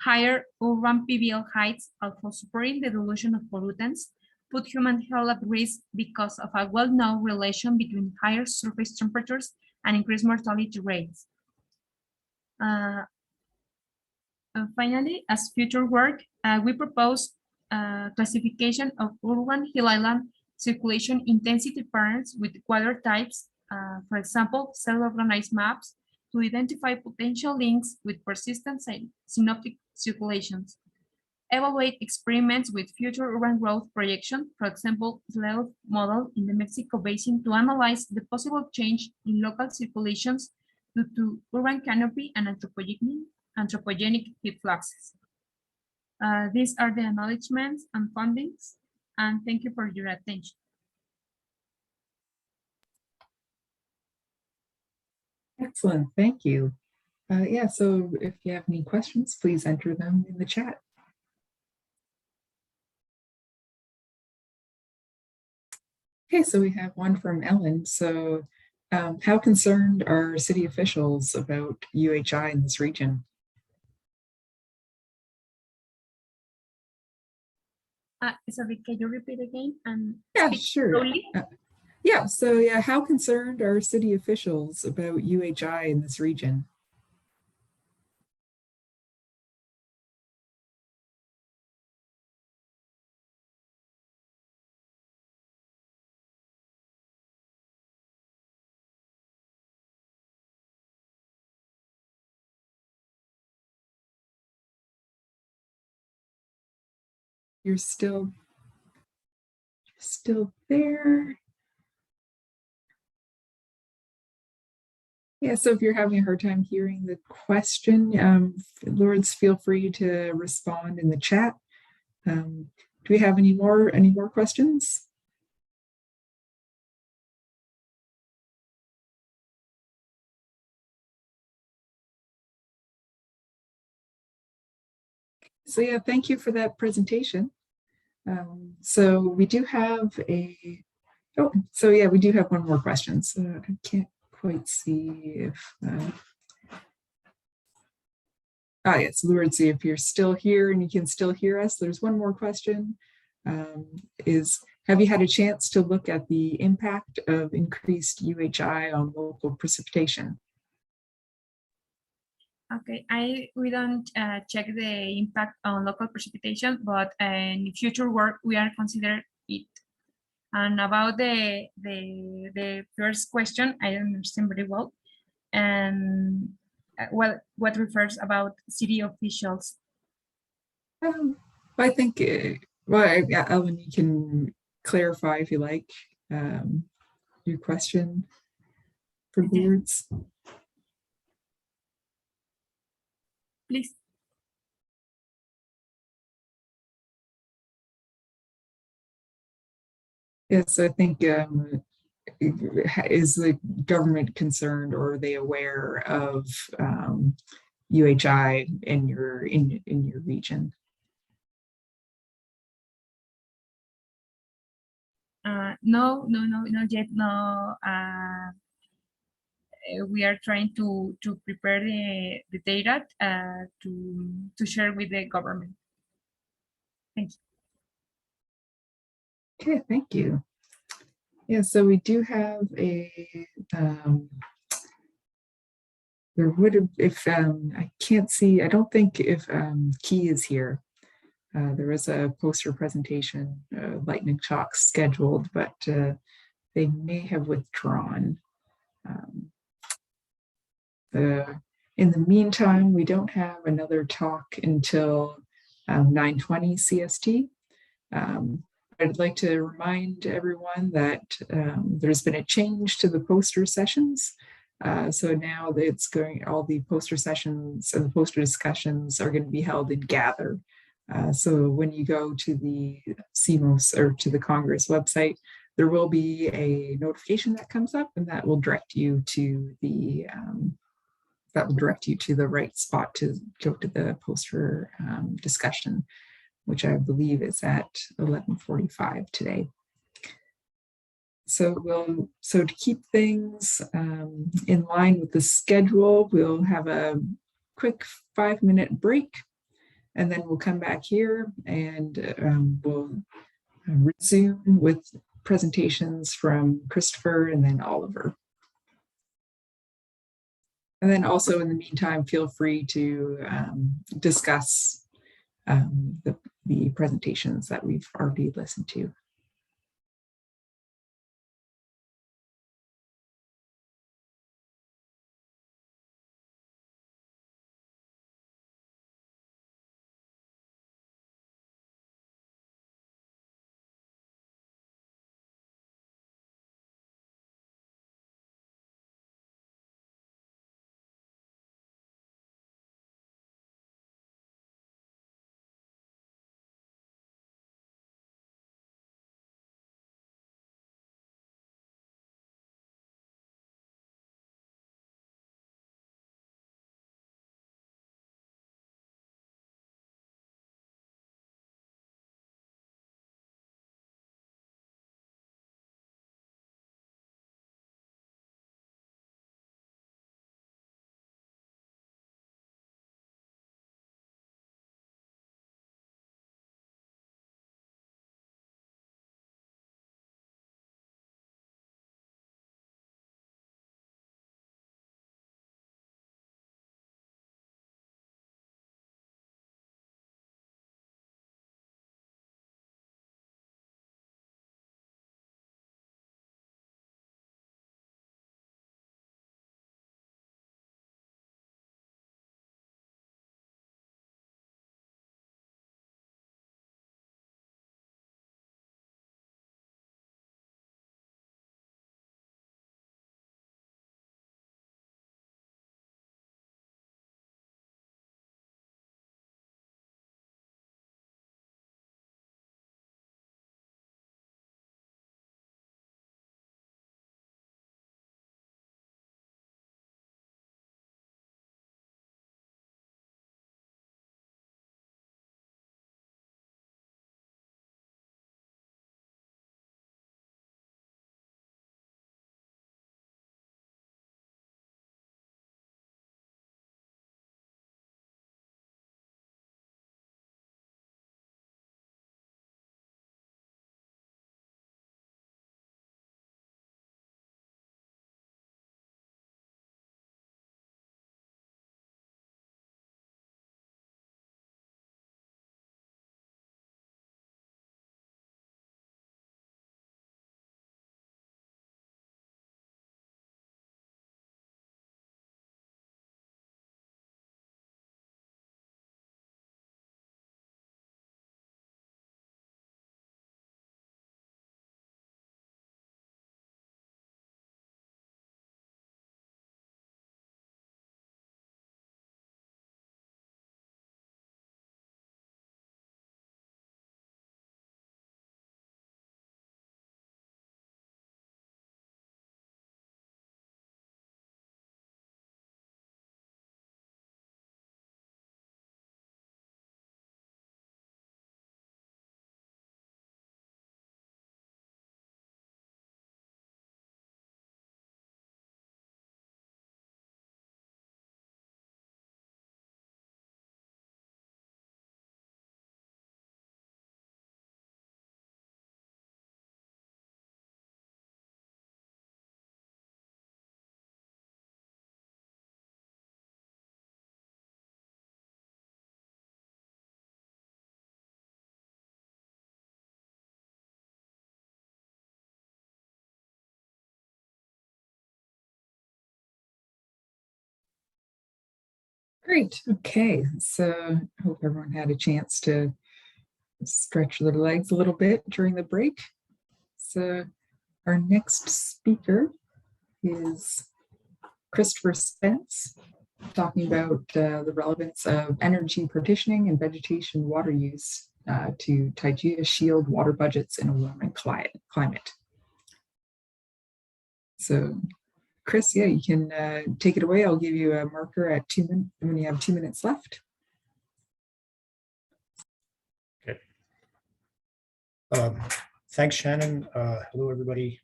Higher urban PBL heights, also supporting the dilution of pollutants, put human health at risk because of a well-known relation between higher surface temperatures and increased mortality rates. And finally, as future work, we propose classification of urban hill island circulation intensity patterns with water types, for example, cell-organized maps to identify potential links with persistent synoptic circulations. Evaluate experiments with future urban growth projection, for example, SLED model in the Mexico Basin to analyze the possible change in local circulations due to urban canopy and anthropogenic heat fluxes. These are the acknowledgments and fundings, and thank you for your attention. Excellent, thank you. Yeah, so if you have any questions, please enter them in the chat. Okay, so we have one from Ellen. So how concerned are city officials about UHI in this region? Sorry, can you repeat again? And yeah, sure. Slowly? Yeah, so yeah, how concerned are city officials about UHI in this region? You're still there. Yeah, so if you're having a hard time hearing the question, Lawrence, feel free to respond in the chat. Do we have any more questions? So yeah, thank you for that presentation. So we do have we do have one more question. So I can't quite see if, yes, Lourdes, if you're still here and you can still hear us, there's one more question. Have you had a chance to look at the impact of increased UHI on local precipitation? Okay, we don't check the impact on local precipitation, but in future work we are consider it. And about the first question, I don't understand very well. And well, what refers about city officials? I think, Ellen, you can clarify if you like your question for Lourdes. Please. Yes, I think is the government concerned, or are they aware of UHI in your region? No, not yet. No. We are trying to prepare the data to share with the government. Thank you. Okay, thank you. Yeah, so we do have a, there would have, if I can't see, I don't think if Key is here. There was a poster presentation, lightning talk scheduled, but they may have withdrawn. In the meantime, we don't have another talk until 9:20 CST. I'd like to remind everyone that there's been a change to the poster sessions. So now it's going, all the poster sessions and the poster discussions are going to be held in Gather. So when you go to the CMOS or to the Congress website, there will be a notification that comes up, and that will direct you to the right spot to go to the poster discussion, which I believe is at 11:45 today. So to keep things in line with the schedule, we'll have a quick 5-minute break. and then we'll come back here and we'll resume with presentations from Christopher and then Oliver. And then also in the meantime, feel free to discuss the presentations that we've already listened to. Great. Okay. So I hope everyone had a chance to stretch their legs a little bit during the break. So our next speaker is Christopher Spence, talking about the relevance of energy partitioning and vegetation water use to Taiga Shield water budgets in a warming climate. So Chris, yeah, you can take it away. I'll give you a marker at 2 minutes when you have 2 minutes left. Okay. Thanks, Shannon. Hello, everybody.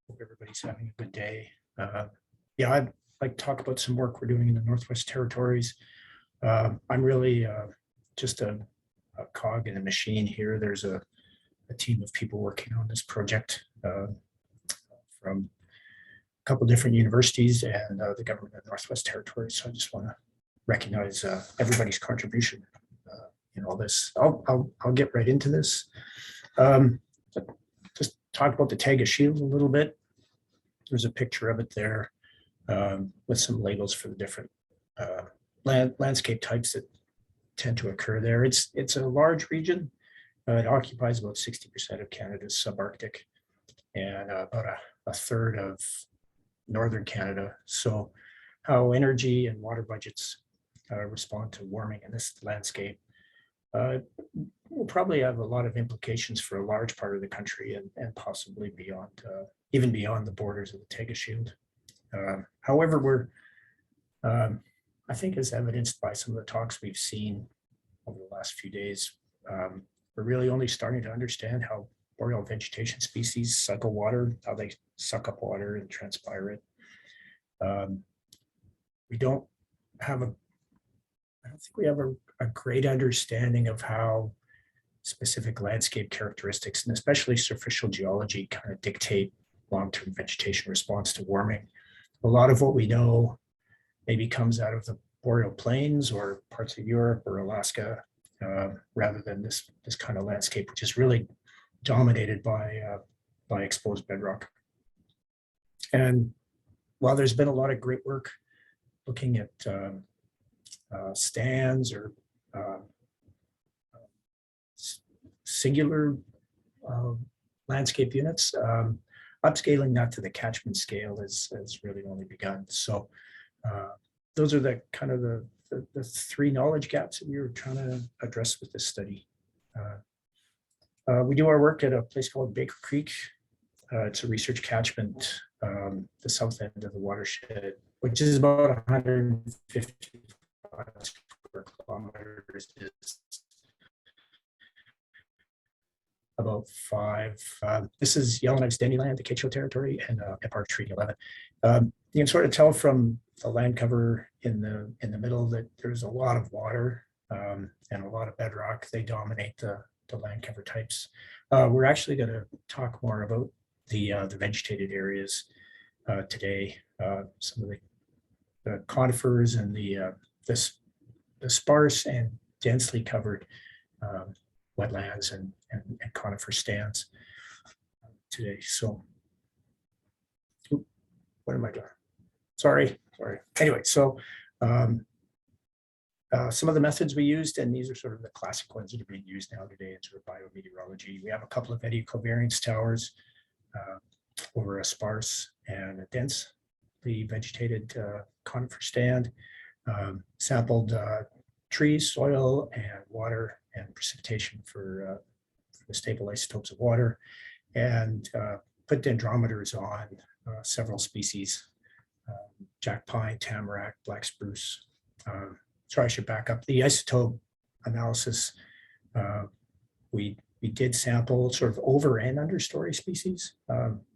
Hope everybody's having a good day. Yeah, I'd like to talk about some work we're doing in the Northwest Territories. I'm really just a cog in a machine here. There's a team of people working on this project from a couple different universities and the government of Northwest Territories. So I just want to recognize everybody's contribution in all this. I'll get right into this. Just talk about the Taiga Shield a little bit. There's a picture of it there with some labels for the different landscape types that tend to occur there. It's a large region. It occupies about 60% of Canada's subarctic and about a third of northern Canada. So how energy and water budgets respond to warming in this landscape will probably have a lot of implications for a large part of the country and possibly beyond, even beyond the borders of the Taiga Shield. However, I think as evidenced by some of the talks we've seen over the last few days, we're really only starting to understand how boreal vegetation species cycle water, how they suck up water and transpire it. We don't have I don't think we have a great understanding of how specific landscape characteristics and especially superficial geology kind of dictate long-term vegetation response to warming. A lot of what we know maybe comes out of the boreal plains or parts of Europe or Alaska, rather than this kind of landscape, which is really dominated by exposed bedrock. And while there's been a lot of great work looking at stands or singular landscape units, upscaling that to the catchment scale has really only begun. So those are the kind of the three knowledge gaps that we were trying to address with this study. We do our work at a place called Baker Creek. It's a research catchment, the south end of the watershed, which is about 155 square kilometers. About 5. This is Yellowknife's Denny land, the Kitcho territory, and Part Treaty 11. You can sort of tell from the land cover in the middle that there's a lot of water and a lot of bedrock. They dominate the land cover types. We're actually going to talk more about the vegetated areas today. Some of the conifers and the sparse and densely covered wetlands and conifer stands today. So, what am I doing? Sorry. Anyway, so some of the methods we used, and these are sort of the classic ones that are being used now today in sort of biometeorology. We have a couple of eddy covariance towers over a sparse and a densely vegetated conifer stand, sampled trees, soil, and water and precipitation for the stable isotopes of water, and put dendrometers on several species, jack pine, tamarack, black spruce. Sorry, I should back up. The isotope analysis, we did sample sort of over and understory species,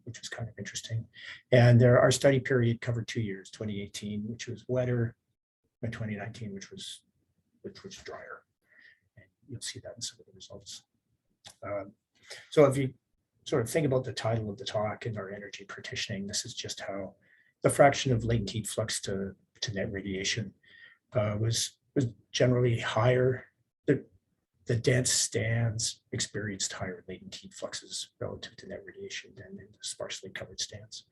which was kind of interesting. And our study period covered 2 years, 2018, which was wetter, and 2019, which was drier. And you'll see that in some of the results. So if you sort of think about the title of the talk and our energy partitioning, this is just how the fraction of latent heat flux to net radiation was generally higher. The dense stands experienced higher latent heat fluxes relative to net radiation than in the sparsely covered stands,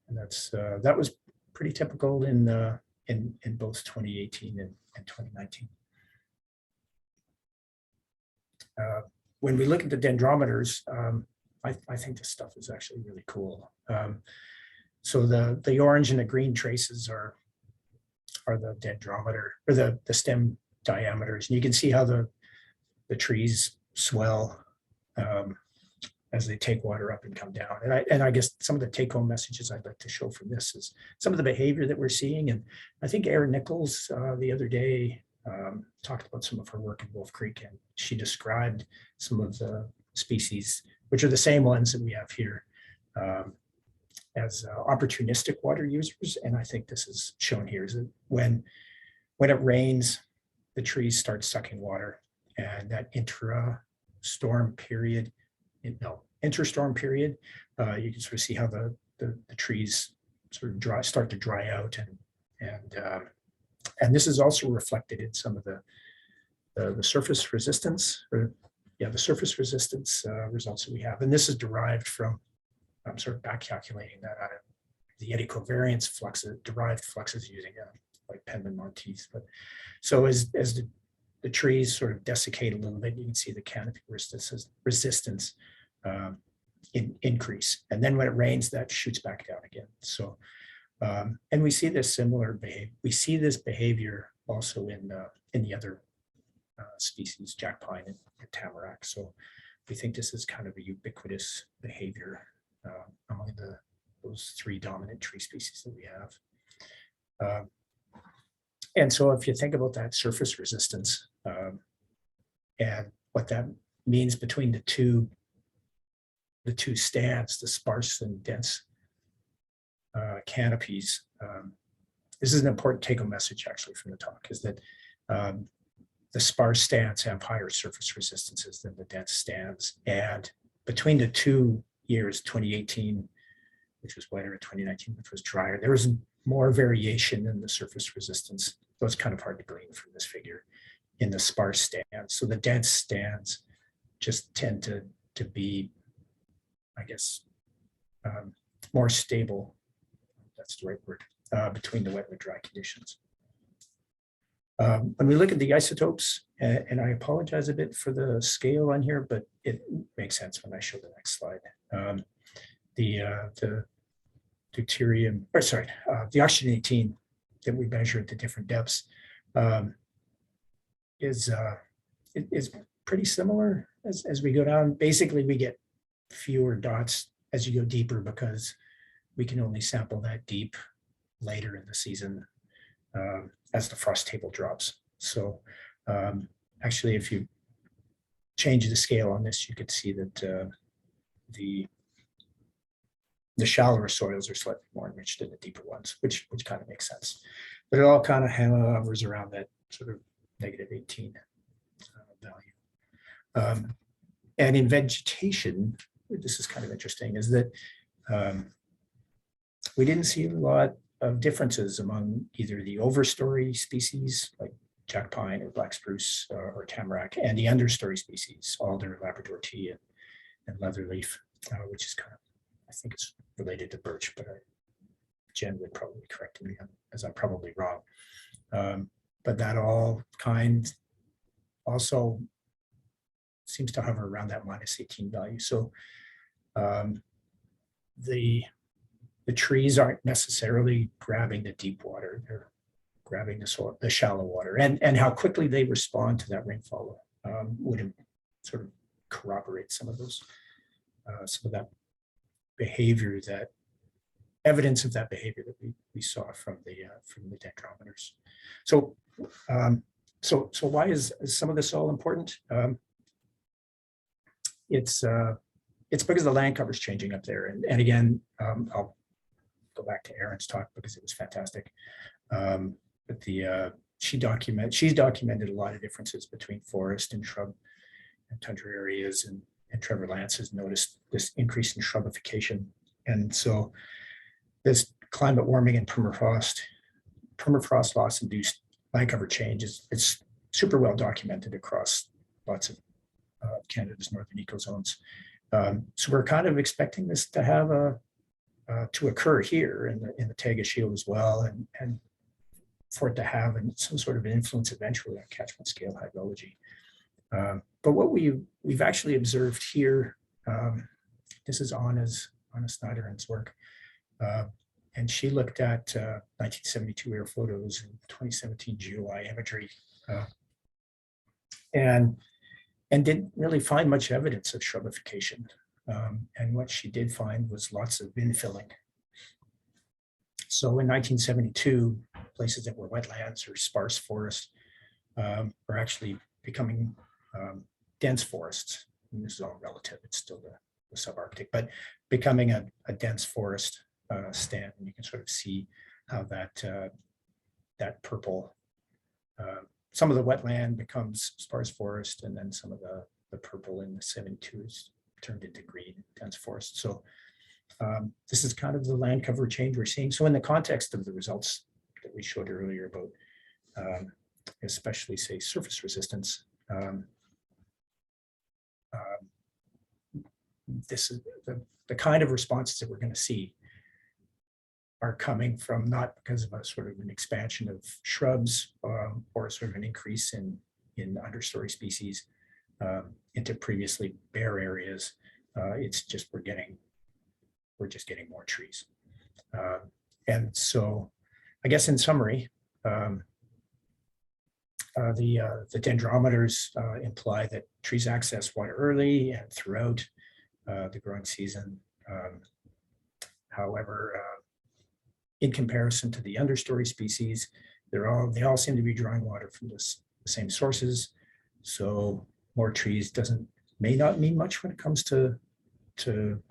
and that was pretty typical in both 2018 and 2019. When we look at the dendrometers, I think this stuff is actually really cool. So the orange and the green traces are the dendrometer or the stem diameters, and you can see how the trees swell as they take water up and come down. And I guess some of the take-home messages I'd like to show from this is some of the behavior that we're seeing. And I think Erin Nichols the other day talked about some of her work in Wolf Creek, and she described some of the species, which are the same ones that we have here, as opportunistic water users. And I think this is shown here is that when it rains, the trees start sucking water, and that interstorm period, interstorm period, you can sort of see how the trees sort of start to dry out, and this is also reflected in some of the surface resistance, the surface resistance results that we have. And this is derived from, I'm sort of back calculating that out of the eddy covariance fluxes, derived fluxes using like Penman-Monteith. But so as the trees sort of desiccate a little bit, you can see the canopy resistance increase. And then when it rains, that shoots back down again. So, and we see this similar behavior. We see this behavior also in the other species, jack pine and tamarack. So we think this is kind of a ubiquitous behavior among those three dominant tree species that we have. And so if you think about that surface resistance and what that means between the two stands, the sparse and dense canopies, this is an important take-home message actually from the talk, is that the sparse stands have higher surface resistances than the dense stands. And between the 2 years, 2018, which was wetter, and 2019, which was drier, there was more variation in the surface resistance. So it's kind of hard to glean from this figure in the sparse stands. So the dense stands just tend to be, I guess, more stable, that's the right word, between the wet and dry conditions. When we look at the isotopes, and I apologize a bit for the scale on here, but it makes sense when I show the next slide. The deuterium, or sorry, the oxygen 18 that we measure at the different depths is pretty similar as we go down. Basically, we get fewer dots as you go deeper because we can only sample that deep later in the season as the frost table drops. So actually, if you change the scale on this, you could see that the shallower soils are slightly more enriched than the deeper ones, which kind of makes sense. But it all kind of hovers around that sort of -18 value. And in vegetation, this is kind of interesting, is that we didn't see a lot of differences among either the overstory species like jack pine or black spruce or tamarack, and the understory species, alder, Labrador tea, and leatherleaf, which is kind of, I think it's related to birch, but Jen would probably correct me as I'm probably wrong. But that all kind also seems to hover around that -18 value. So the trees aren't necessarily grabbing the deep water, they're grabbing the shallow water, and how quickly they respond to that rainfall would sort of corroborate some of those, some of that behavior, that evidence of that behavior that we saw from the dendrometers. So so why is some of this all important? It's because the land cover is changing up there, and again, I'll go back to Erin's talk because it was fantastic. But she's documented a lot of differences between forest and shrub and tundra areas, and Trevor Lance has noticed this increase in shrubification. And so this climate warming and permafrost loss induced land cover change it's super well documented across lots of Canada's northern ecozones. So we're kind of expecting this to have to occur here in the Taiga Shield as well, and for it to have some sort of influence eventually on catchment scale hydrology. But what we've actually observed here, this is Anna Snyder's work, and she looked at 1972 air photos and 2017 GOI imagery, and didn't really find much evidence of shrubification. And what she did find was lots of infilling. So in 1972, places that were wetlands or sparse forests were actually becoming dense forests. And this is all relative, it's still the subarctic, but becoming a dense forest stand. And you can sort of see how that purple some of the wetland becomes sparse forest, and then some of the purple in the 72 is turned into green, dense forest. So this is kind of the land cover change we're seeing. So in the context of the results that we showed earlier about, especially say surface resistance, this is the kind of responses that we're going to see are coming from not because of a sort of an expansion of shrubs or sort of an increase in understory species into previously bare areas. It's just we're just getting more trees. And so I guess in summary, the dendrometers imply that trees access water early and throughout the growing season. However, in comparison to the understory species, they all seem to be drawing water from the same sources. So more trees may not mean much when it comes to sort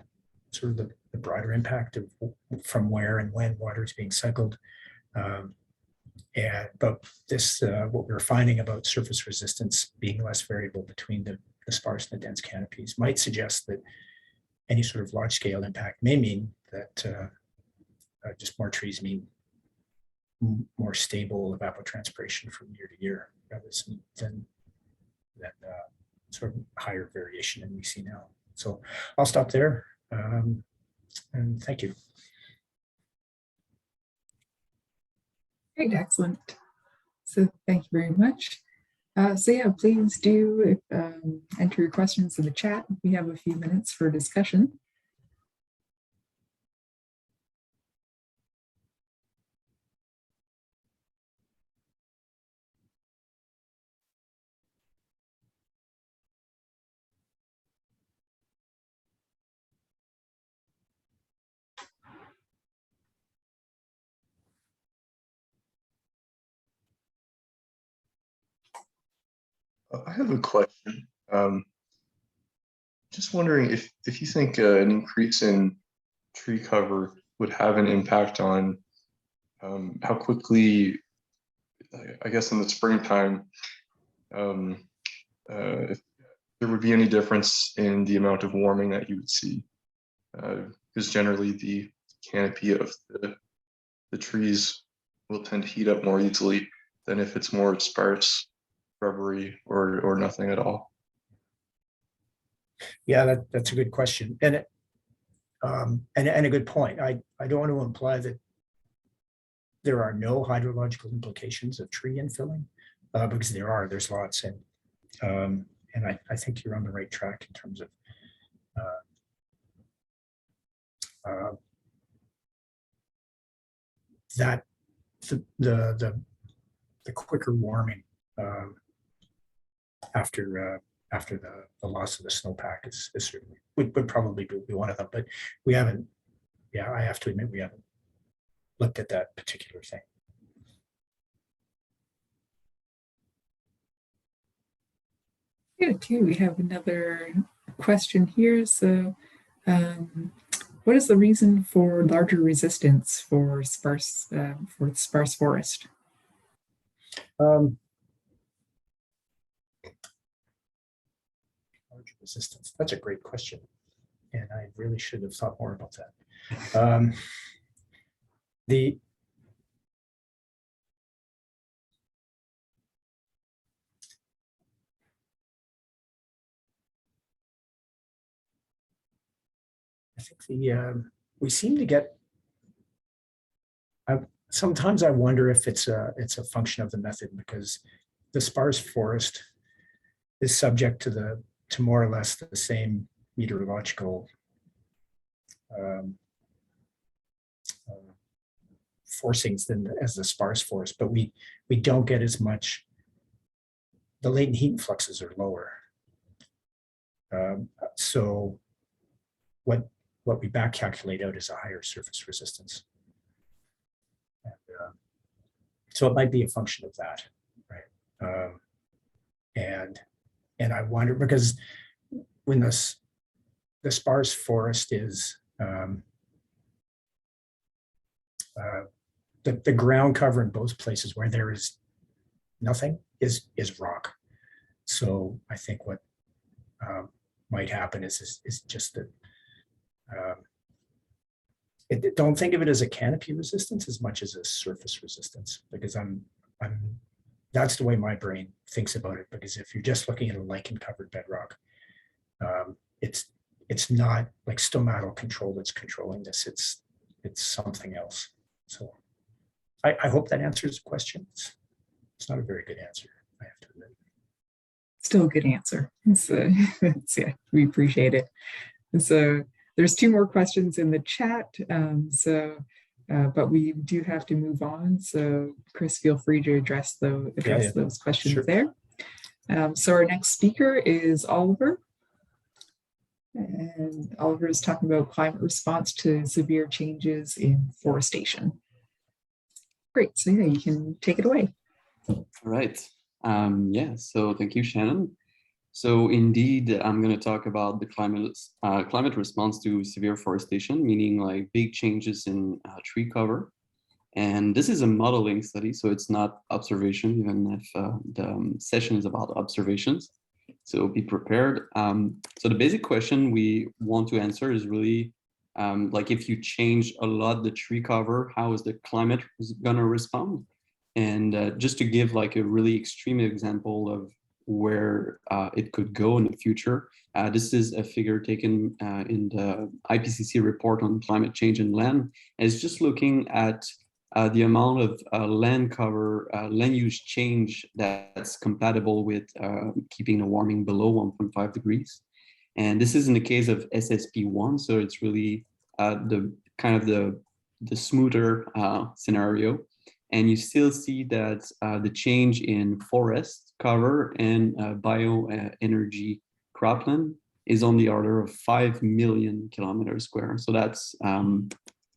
of the broader impact of from where and when water is being cycled. But this, what we're finding about surface resistance being less variable between the sparse and the dense canopies might suggest that any sort of large scale impact may mean that just more trees mean more stable evapotranspiration from year to year rather than sort of higher variation than we see now. So I'll stop there, and thank you. Great, excellent. So thank you very much. So yeah, please do enter your questions in the chat. We have a few minutes for discussion. I have a question. Just wondering if you think an increase in tree cover would have an impact on how quickly, I guess in the springtime, if there would be any difference in the amount of warming that you would see. Because generally the canopy of the trees will tend to heat up more easily than if it's more sparse shrubbery or nothing at all. Yeah, that's a good question, and a good point. I don't want to imply that there are no hydrological implications of tree infilling, because there's lots, and I think you're on the right track in terms of that the quicker warming after the loss of the snowpack is certainly would probably be one of them, but we haven't. Yeah, I have to admit we haven't looked at that particular thing. Okay, we have another question here. So, what is the reason for larger resistance for sparse forest? Large resistance. That's a great question, and I really should have thought more about that. I think we seem to get. Sometimes I wonder if it's a function of the method, because the sparse forest is subject to more or less the same meteorological forcings as the sparse forest, but we don't get as much. The latent heat fluxes are lower, so what we back calculate out is a higher surface resistance. And, so it might be a function of that, right? And I wonder, because when the sparse forest is the ground cover in both places where there is nothing is rock. So I think what might happen is just that don't think of it as a canopy resistance as much as a surface resistance, because that's the way my brain thinks about it. Because if you're just looking at a lichen covered bedrock, it's not like stomatal control that's controlling this. It's something else. So I hope that answers the question. It's not a very good answer, I have to admit. Still a good answer. So, yeah, we appreciate it. And so there's 2 more questions in the chat. But we do have to move on. So Chris, feel free to address those questions Sure. there. So our next speaker is Oliver. And Oliver is talking about climate response to severe changes in forestation. Great, so yeah, you can take it away. All right. Yeah, so thank you, Shannon. So indeed, I'm going to talk about the climate response to severe forestation, meaning like big changes in tree cover. And this is a modeling study, so it's not observation, even if the session is about observations. So be prepared. So the basic question we want to answer is really like if you change a lot the tree cover, how is the climate going to respond? And just to give like a really extreme example of where it could go in the future, this is a figure taken in the IPCC report on climate change and land. And it's just looking at the amount of land cover, land use change that's compatible with keeping the warming below 1.5 degrees. And this is in the case of SSP1, so it's really the kind of the smoother scenario. And you still see that the change in forest cover and bioenergy cropland is on the order of 5 million kilometers square. So that's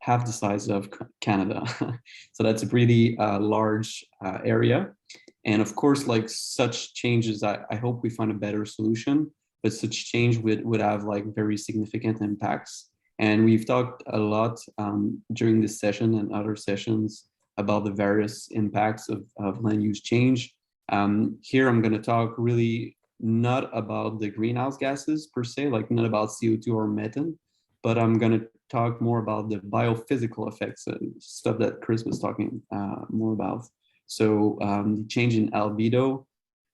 half the size of Canada. So that's a pretty large area. And of course, like such changes, I hope we find a better solution, but such change would have like very significant impacts. And we've talked a lot during this session and other sessions about the various impacts of land use change. Here I'm going to talk really not about the greenhouse gases per se, like not about CO2 or methane, but I'm going to talk more about the biophysical effects, stuff that Chris was talking more about. So the change in albedo,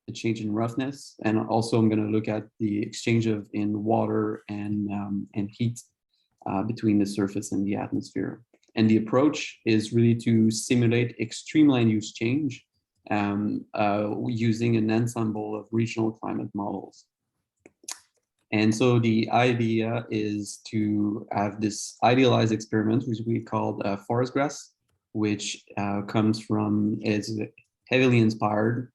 the change in roughness, and also I'm going to look at the exchange in water and heat between the surface and the atmosphere. And the approach is really to simulate extreme land use change using an ensemble of regional climate models. And so the idea is to have this idealized experiment, which we called forest grass, which is heavily inspired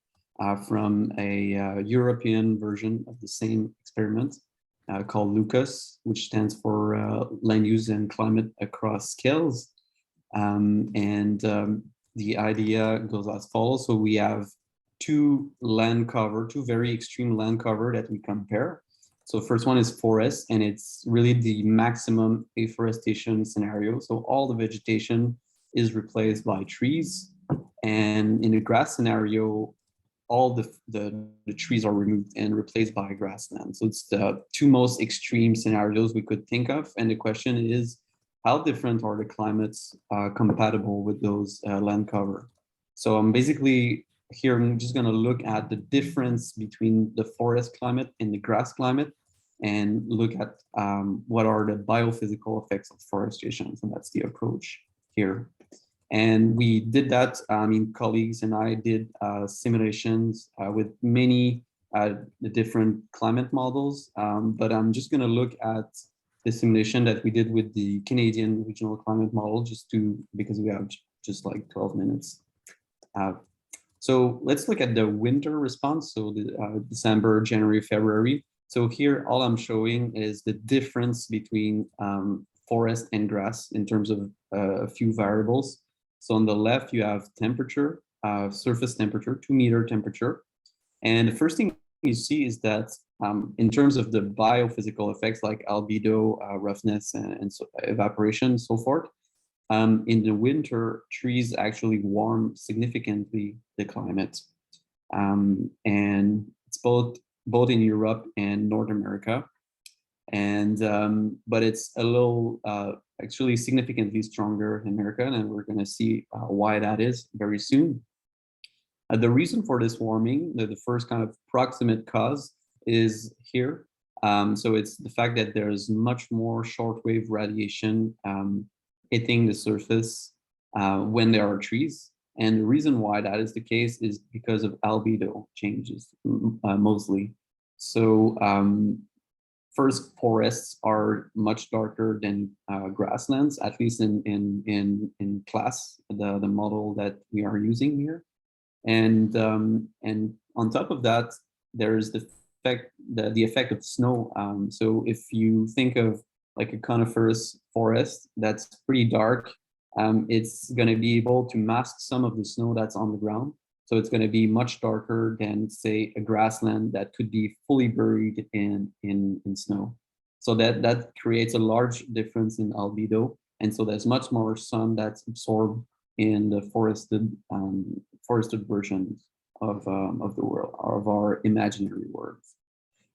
from a European version of the same experiment called LUCAS, which stands for Land Use and Climate Across Scales. The idea goes as follows. So we have two very extreme land cover that we compare. So first one is forest, and it's really the maximum afforestation scenario. So all the vegetation is replaced by trees. And in the grass scenario, all the trees are removed and replaced by grassland. So it's the two most extreme scenarios we could think of. And the question is, how different are the climates compatible with those land cover? So I'm basically here, I'm just going to look at the difference between the forest climate and the grass climate and look at what are the biophysical effects of forestation. So that's the approach here. And we did that, colleagues and I did simulations with many the different climate models, but I'm just going to look at the simulation that we did with the Canadian regional climate model because we have just like 12 minutes. So let's look at the winter response. So the December, January, February. So here, all I'm showing is the difference between forest and grass in terms of a few variables. So on the left, you have temperature, surface temperature, 2-meter temperature. And the first thing you see is that in terms of the biophysical effects like albedo, roughness, and so evaporation, and so forth, in the winter, trees actually warm significantly the climate. and it's both in Europe and North America. And but it's a little actually significantly stronger in America, and we're going to see why that is very soon. The reason for this warming, the first kind of proximate cause, is here. So it's the fact that there's much more shortwave radiation hitting the surface when there are trees. And the reason why that is the case is because of albedo changes, mostly. So first, forests are much darker than grasslands, at least in class, the model that we are using here. And on top of that, there's the effect of snow. So if you think of like a coniferous forest that's pretty dark, it's going to be able to mask some of the snow that's on the ground. So it's going to be much darker than, say, a grassland that could be fully buried in snow. So that creates a large difference in albedo. And so there's much more sun that's absorbed in the forested versions of the world, of our imaginary worlds.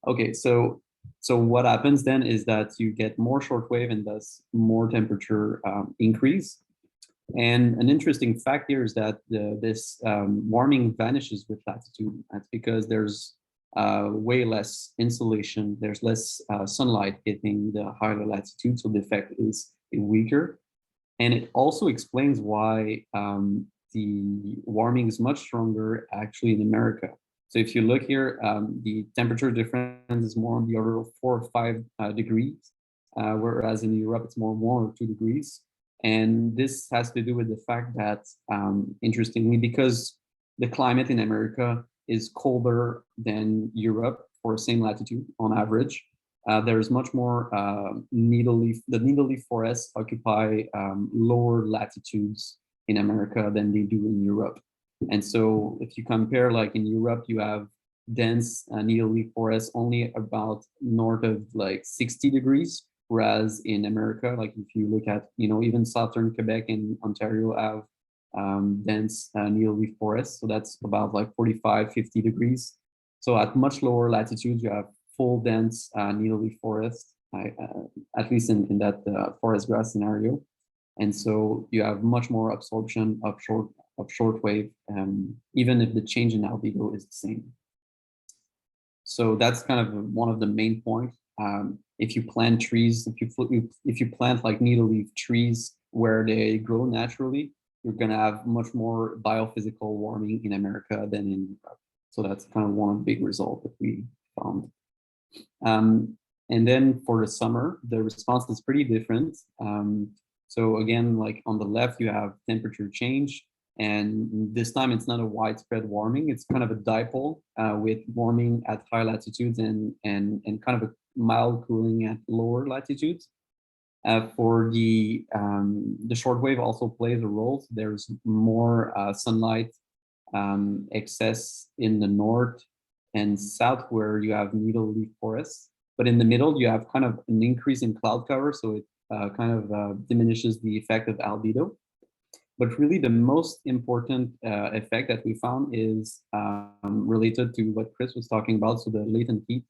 Okay, so what happens then is that you get more shortwave and thus more temperature increase. And an interesting fact here is that this warming vanishes with latitude. That's because there's way less insolation, there's less sunlight hitting the higher latitude, so the effect is weaker. And it also explains why the warming is much stronger actually in America. So if you look here, the temperature difference is more on the order of 4 or 5 degrees, whereas in Europe it's more 1 or 2 degrees. And this has to do with the fact that, interestingly, because the climate in America is colder than Europe for the same latitude on average, there's much more needle leaf. The needle leaf forests occupy lower latitudes in America than they do in Europe. And so if you compare, like in Europe, you have dense needle leaf forests only about north of like 60 degrees. Whereas in America, like if you look at, even southern Quebec and Ontario have dense needle leaf forests. So that's about like 45, 50 degrees. So at much lower latitudes, you have full dense needle leaf forest, at least in that forest grass scenario. And so you have much more absorption of shortwave, even if the change in albedo is the same. So that's kind of one of the main points. If you plant trees, if you plant like needle leaf trees where they grow naturally, you're going to have much more biophysical warming in America than in Europe. So that's kind of one big result that we found. And then for the summer, the response is pretty different. So again, like on the left, you have temperature change. And this time it's not a widespread warming. It's kind of a dipole with warming at high latitudes and kind of a mild cooling at lower latitudes. For the shortwave also plays a role. So there's more sunlight excess in the north and south where you have needle leaf forests. But in the middle, you have kind of an increase in cloud cover. So it kind of diminishes the effect of albedo. But really the most important effect that we found is related to what Chris was talking about, so the latent heat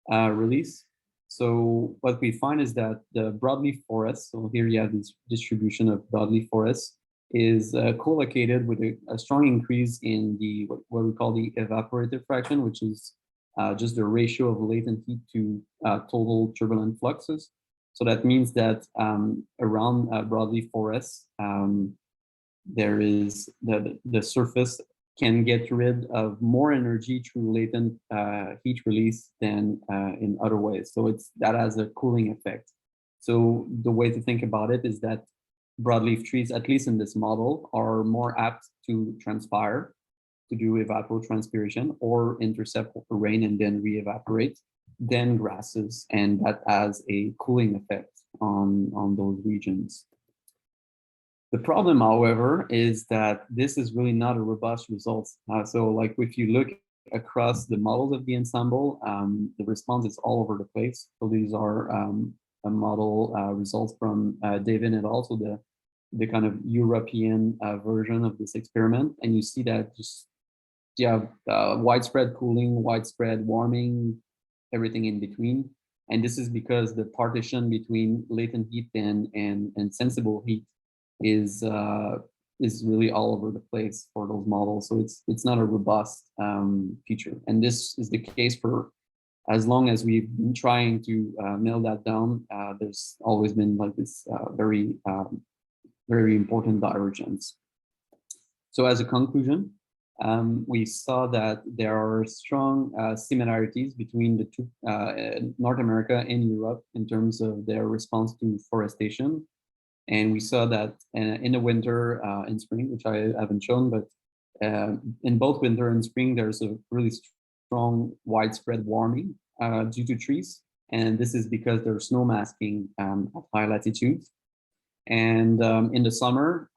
release. So what we find is that the broadleaf forest, so here you have this distribution of broadleaf forests, is co-located with a strong increase in the what we call the evaporative fraction, which is just the ratio of latent heat to total turbulent fluxes. So that means that around broadleaf forests, there is the surface can get rid of more energy through latent heat release than in other ways. So that has a cooling effect. So the way to think about it is that broadleaf trees, at least in this model, are more apt to transpire, to do evapotranspiration or intercept rain and then re-evaporate than grasses. And that has a cooling effect on those regions. The problem, however, is that this is really not a robust result. So like if you look across the models of the ensemble, the response is all over the place. So these are a model results from David and also the kind of European version of this experiment. And you see that just you have widespread cooling, widespread warming, everything in between. And this is because the partition between latent heat and sensible heat is really all over the place for those models. So it's not a robust feature. And this is the case for as long as we've been trying to nail that down. There's always been like this very important divergence. So as a conclusion, we saw that there are strong similarities between the two, North America and Europe, in terms of their response to forestation. And we saw that in the winter and spring, which I haven't shown, but in both winter and spring, there's a really strong widespread warming due to trees. And this is because there's snow masking at high latitudes. And in the summer,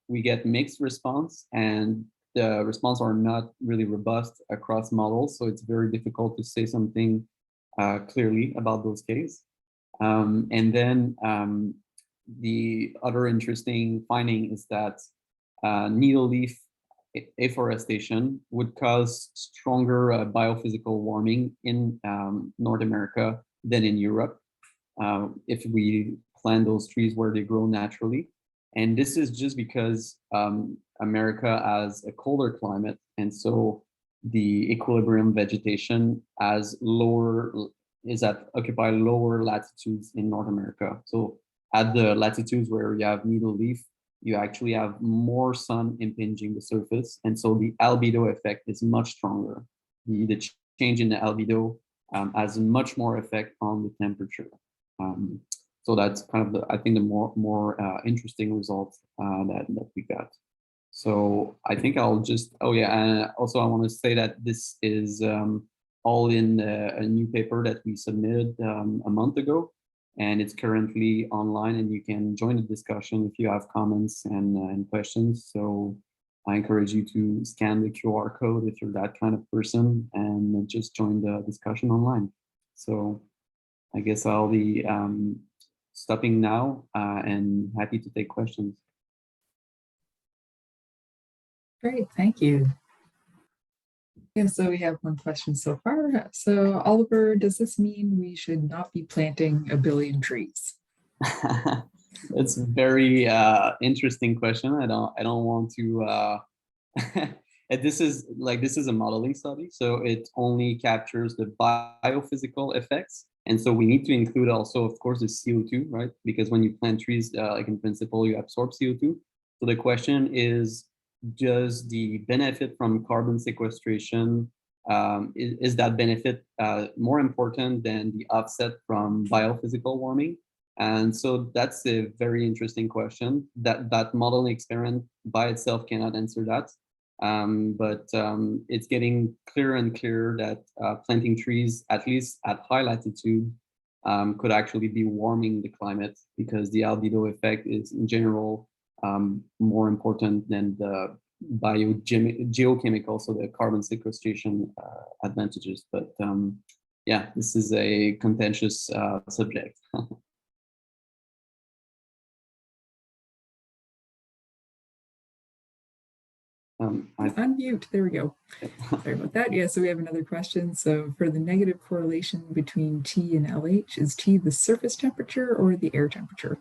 we get mixed response, and the response are not really robust across models. So it's very difficult to say something clearly about those cases. And then the other interesting finding is that needle leaf afforestation would cause stronger biophysical warming in North America than in Europe if we plant those trees where they grow naturally. And this is just because America has a colder climate, and so the equilibrium vegetation occupy lower latitudes in North America. So at the latitudes where you have needle leaf, you actually have more sun impinging the surface, and so the albedo effect is much stronger. The change in the albedo has much more effect on the temperature. So that's kind of I think the more interesting result that we got. So I think I'll just, oh yeah, and also I want to say that this is all in a new paper that we submitted a month ago, and it's currently online, and you can join the discussion if you have comments and questions. So I encourage you to scan the QR code if you're that kind of person, and just join the discussion online. So I guess I'll be stopping now and happy to take questions. Great, thank you. Yeah, so we have one question so far. So Oliver, does this mean we should not be planting 1 billion trees? It's a very interesting question. I don't want to. This is a modeling study, so it only captures the biophysical effects, and so we need to include also, of course, the CO2, right? Because when you plant trees, like in principle, you absorb CO2. So the question is, does the benefit from carbon sequestration, is that benefit more important than the offset from biophysical warming? And so that's a very interesting question. That modeling experiment by itself cannot answer that. But it's getting clearer and clearer that planting trees, at least at high latitude, could actually be warming the climate, because the albedo effect is in general more important than the geochemical, so the carbon sequestration advantages. But yeah, this is a contentious subject. Unmute, there we go. Sorry about that. Yeah, so we have another question. So for the negative correlation between T and LH, is T the surface temperature or the air temperature?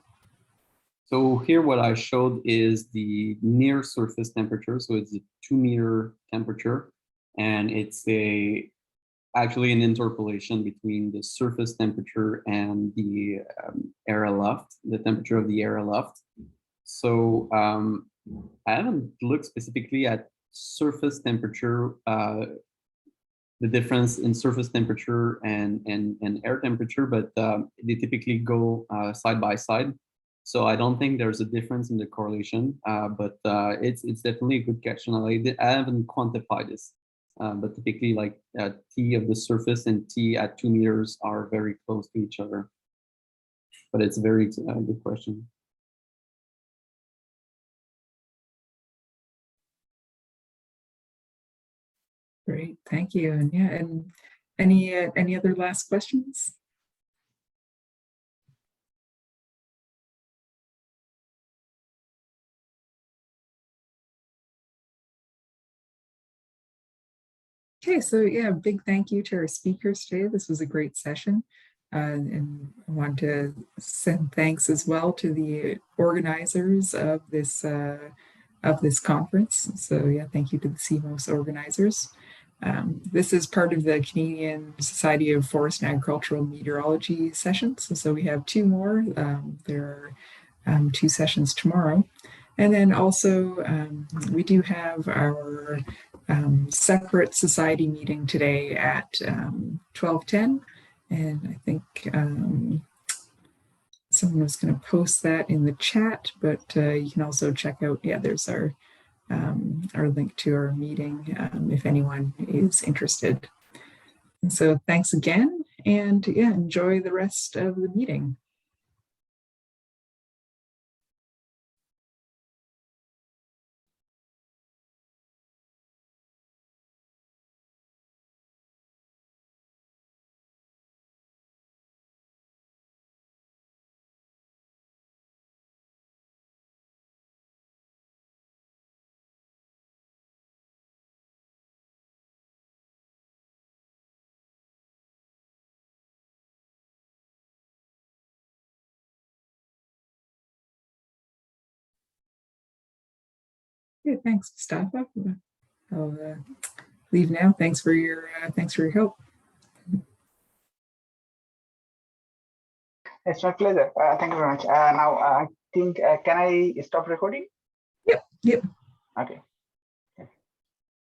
So here what I showed is the near surface temperature. So it's a 2-meter temperature, and it's actually an interpolation between the surface temperature and the air aloft, the temperature of the air aloft. So I haven't looked specifically at surface temperature, the difference in surface temperature and air temperature, but they typically go side by side. So I don't think there's a difference in the correlation, but it's definitely a good catch. And I haven't quantified this, but typically like T of the surface and T at 2 meters are very close to each other. But it's a very good question. Great, thank you. And yeah, and any other last questions? Okay, so yeah, big thank you to our speakers today. This was a great session. And I want to send thanks as well to the organizers of this conference. So yeah, thank you to the CMOS organizers. This is part of the Canadian Society of Forest and Agricultural Meteorology sessions. So we have two more. There are 2 sessions tomorrow. And then also we do have our separate society meeting today at 12:10. And I think someone was going to post that in the chat, but you can also check out, yeah, there's our link to our meeting if anyone is interested. And so thanks again, and yeah, enjoy the rest of the meeting. Okay, thanks, Mustafa. I'll leave now. Thanks for your help. It's my pleasure. Thank you very much. Now I think, can I stop recording? Yep. Okay.